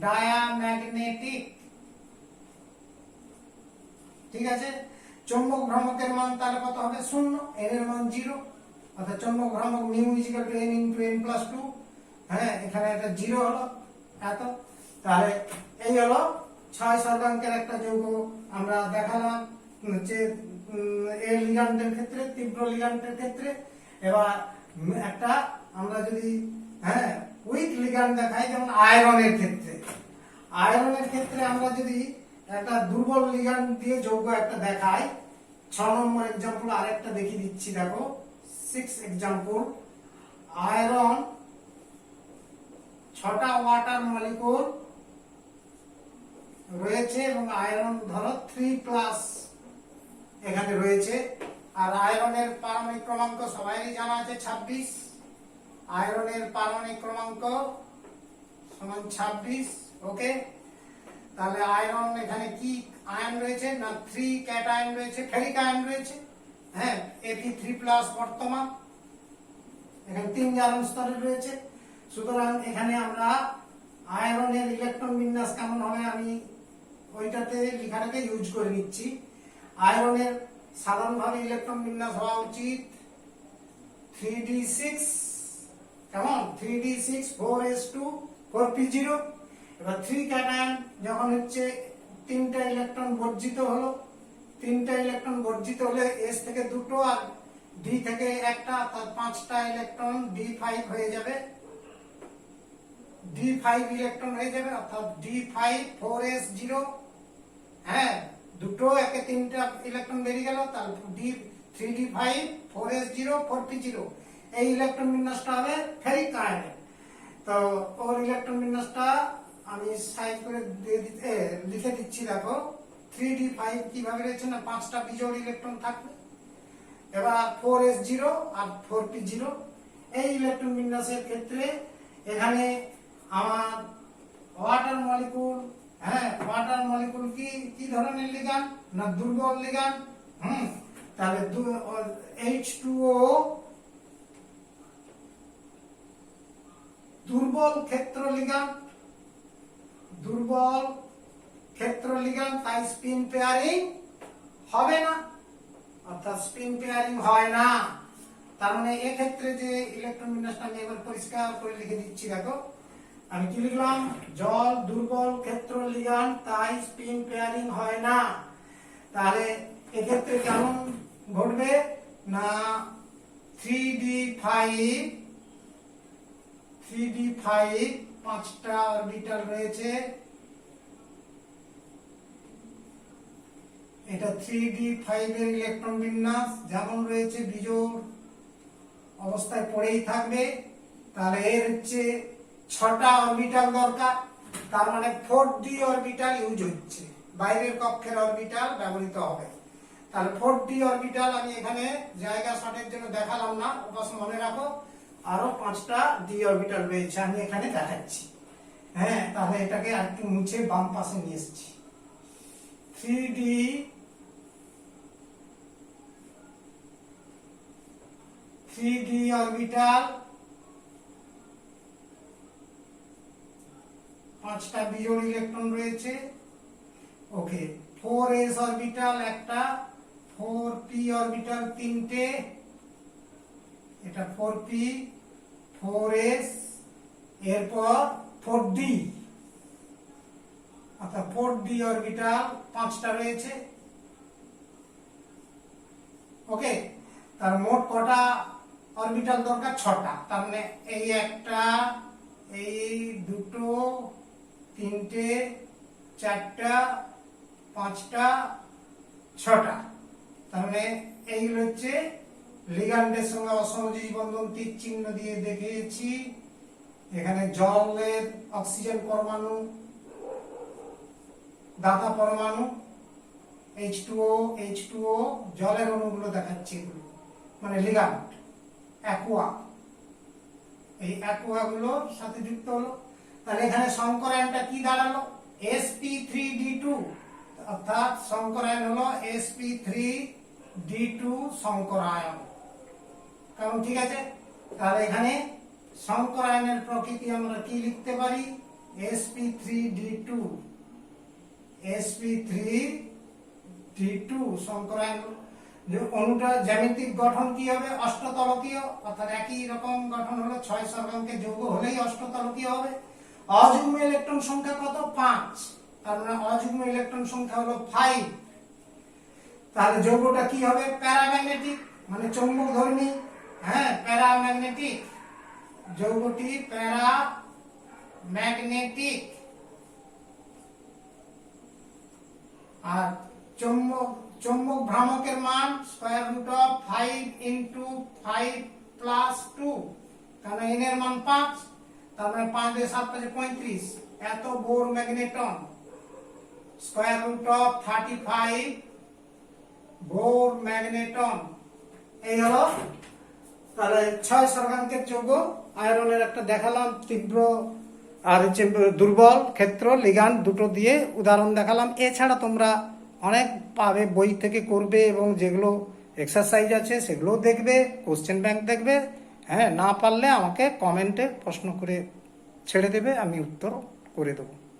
ডায়াম্যাগনেটিক, ঠিক আছে। চৌম্বক ভ্রামকের মান তাহলে কত হবে, 0, n এর মান 0, অর্থাৎ চৌম্বক ভ্রামক মিউ n × n + 2। হ্যাঁ, এখানে এটা 0 হলো এত। তাহলে এই হলো 6 স্বর্গাঙ্কের একটা যৌগ আমরা দেখালাম হচ্ছে এ লিগ্যান্ডের ক্ষেত্রে, তীব্র লিগ্যান্ডের ক্ষেত্রে। এবার একটা আমরা যদি উইক লিগ্যান্ড দেখাই, যেমন আয়রনের ক্ষেত্রে, আয়রনের ক্ষেত্রে আমরা যদি একটা দুর্বল লিগ্যান্ড দিয়ে যৌগ একটা দেখাই, 6 নম্বর एग्जांपल আরেকটা দেখিয়ে দিচ্ছি, দেখো 6 एग्जांपल। আয়রন 6টা ওয়াটার মলিকুল রয়েছে এবং আয়রন ধরো 3+ এখানে রয়েছে, আর আয়রনের পারমাণবিক ক্রমাঙ্ক সবাইরই জানা আছে 26, আয়রনের পারমাণবিক ক্রমাঙ্ক সমান 26। ওকে, তাহলে আয়রন এখানে কি আয়ন রয়েছে না 3 ক্যাটায়ন রয়েছে, ফেরিক আয়ন রয়েছে, হ্যাঁ, Fe3+ বর্তমান, এখানে 3 জারণ স্তরে রয়েছে। সুতরাং এখানে আমরা আয়রনের ইলেকট্রন বিন্যাস কেমন হবে আমি ওইটাতে লেখাটাকে ইউজ করে নিচ্ছি। আয়রনের সাধারণভাবে ইলেকট্রন বিন্যাস হওয়া উচিত 3d6, কেমন 3d6 4s2 4p0। এবার 3 ক্যাটায়ন যখন হচ্ছে 3টা ইলেকট্রন বর্জিত হলো, 3টা ইলেকট্রন বর্জিত হলে s থেকে 2টো আর d থেকে 1টা, অর্থাৎ 5টা ইলেকট্রন d5 হয়ে যাবে, d5 ইলেকট্রন হয়ে যাবে, অর্থাৎ d5 4s0। হ্যাঁ, দুটো একে 3টা ইলেকট্রন বেরিয়ে গেল, তাহলে d3d5 4s0 4p0, এই ইলেকট্রন বিন্যাসটা হবে ফেরিক আয়নের। তো ওর ইলেকট্রন বিন্যাসটা আমি সাইজ করে লিখে দিচ্ছি। দেখো 3d5 কিভাবে রয়েছে না 5টা বিজোড় ইলেকট্রন থাকবে, এবার 4s0 আর 4p0। এই ইলেকট্রন বিন্যাসের ক্ষেত্রে এখানে আমার ওয়াটার মলিকুল, ওয়াটার মলিকুল কি ধরনের লিগ্যান্ড না দুর্বল লিগ্যান্ড। তাহলে H2O দুর্বল ক্ষেত্র লিগ্যান্ড, দুর্বল ক্ষেত্র লিগ্যান্ড, তাই স্পিন পেয়ারিং হবে না, অর্থাৎ স্পিন পেয়ারিং হয় না। তার মানে এই ক্ষেত্রে যে ইলেকট্রন বিন্যাসটা আমি এবার পরিষ্কার করে লিখে দিচ্ছি। দেখো আমি কি লিখলাম, জল দুর্বল ক্ষেত্র লিগ্যান্ড, তাই স্পিন পেয়ারিং হয় না। তাহলে এক্ষেত্রে কেমন ঘটবে না 3d5 5টা অরবিটাল রয়েছে, এটা 3d5 এর ইলেকট্রন বিন্যাস যেমন রয়েছে বিজোড় অবস্থায় পড়েই থাকবে। তাহলে এর হচ্ছে 6টা অরবিটাল দরকার, তার মানে 4d অরবিটাল ইউজ হচ্ছে, বাইরের কক্ষের অরবিটাল ব্যবহৃত হবে। তাহলে 4d অরবিটাল আমি এখানে জায়গা শর্টের জন্য দেখালাম না, ওপাশে মনে রাখো আরো 5টা d অরবিটাল রয়েছে, আমি এখানে দেখাচ্ছি। হ্যাঁ, তাহলে এটাকে একটু মুছে বাম পাশে নিয়ে এসেছি। 3d অরবিটাল, 5টা বিজোড় ইলেকট্রন রয়েছে। ওকে, 4s অরবিটাল একটা, 4p অরবিটাল 3টে, এটা 4p 4s, এরপর 4d, অর্থাৎ 4d অরবিটাল 5টা রয়েছে। ওকে, তার মোট কটা অরবিটাল দরকার? 6টা। তার মানে এই একটা, এই দুটো, 3টে, 4টা, 5টা, 6টা। তার মানে এইগুলো হচ্ছে লিগ্যান্ডের সঙ্গে অসমযোজী বন্ধন তীর চিহ্ন দিয়ে দেখিয়েছি। এখানে জলের অক্সিজেন পরমাণু, দাতা পরমাণু, H2O জলের অণুগুলো দেখাচ্ছি, এগুলো মানে লিগ্যান্ড অ্যাকুয়া, এই অ্যাকুয়া গুলোর সাথে যুক্ত হলো। তাহলে এখানে সংকরায়নটা কি দাঁড়ালো? sp3d2, অর্থাৎ সংকরায়ন হলো sp3d2 সংকরায়ন। কারণ ঠিক আছে, তাহলে এখানে সংকরায়নের প্রকৃতি আমরা কি লিখতে পারি? sp3d2 সংকরায়ন। অণুটার জ্যামিতিক গঠন কি হবে? অষ্টতলকীয়, অর্থাৎ একই রকম গঠন হলো, 6 স্বর্গাঙ্কের যৌগ হলেই অষ্টতলকীয় হবে। অযুগ্ম ইলেকট্রন সংখ্যা কত? 5, তার মানে অযুগ্ম ইলেকট্রন সংখ্যা হলো 5। তাহলে যৌগটা কি হবে? প্যারাম্যাগনেটিক, মানে চৌম্বকধর্মী। হ্যাঁ, প্যারাম্যাগনেটিক, যৌগটি প্যারাম্যাগনেটিক। আর চৌম্বক ভ্রামকের মান √5 × 5 + 2, কারণ n এর মান 5, তার মানে 5 দিয়ে 7 = 35। এত বোর ম্যাগনেটন, √35 বোর ম্যাগনেটন। এই হলো তাহলে 6 স্বর্গাঙ্কের যৌগ। আয়রনের একটা দেখালাম, তীব্র আর হচ্ছে দুর্বল ক্ষেত্র, লিগ্যান্ড, দুটো দিয়ে উদাহরণ দেখালাম। এছাড়া তোমরা অনেক পাবে, বই থেকে করবে, এবং যেগুলো এক্সারসাইজ আছে সেগুলোও দেখবে, কোশ্চেন ব্যাংক দেখবে। হ্যাঁ, না পারলে আমাকে কমেন্টে প্রশ্ন করে ছেড়ে দেবে, আমি উত্তর করে দেবো।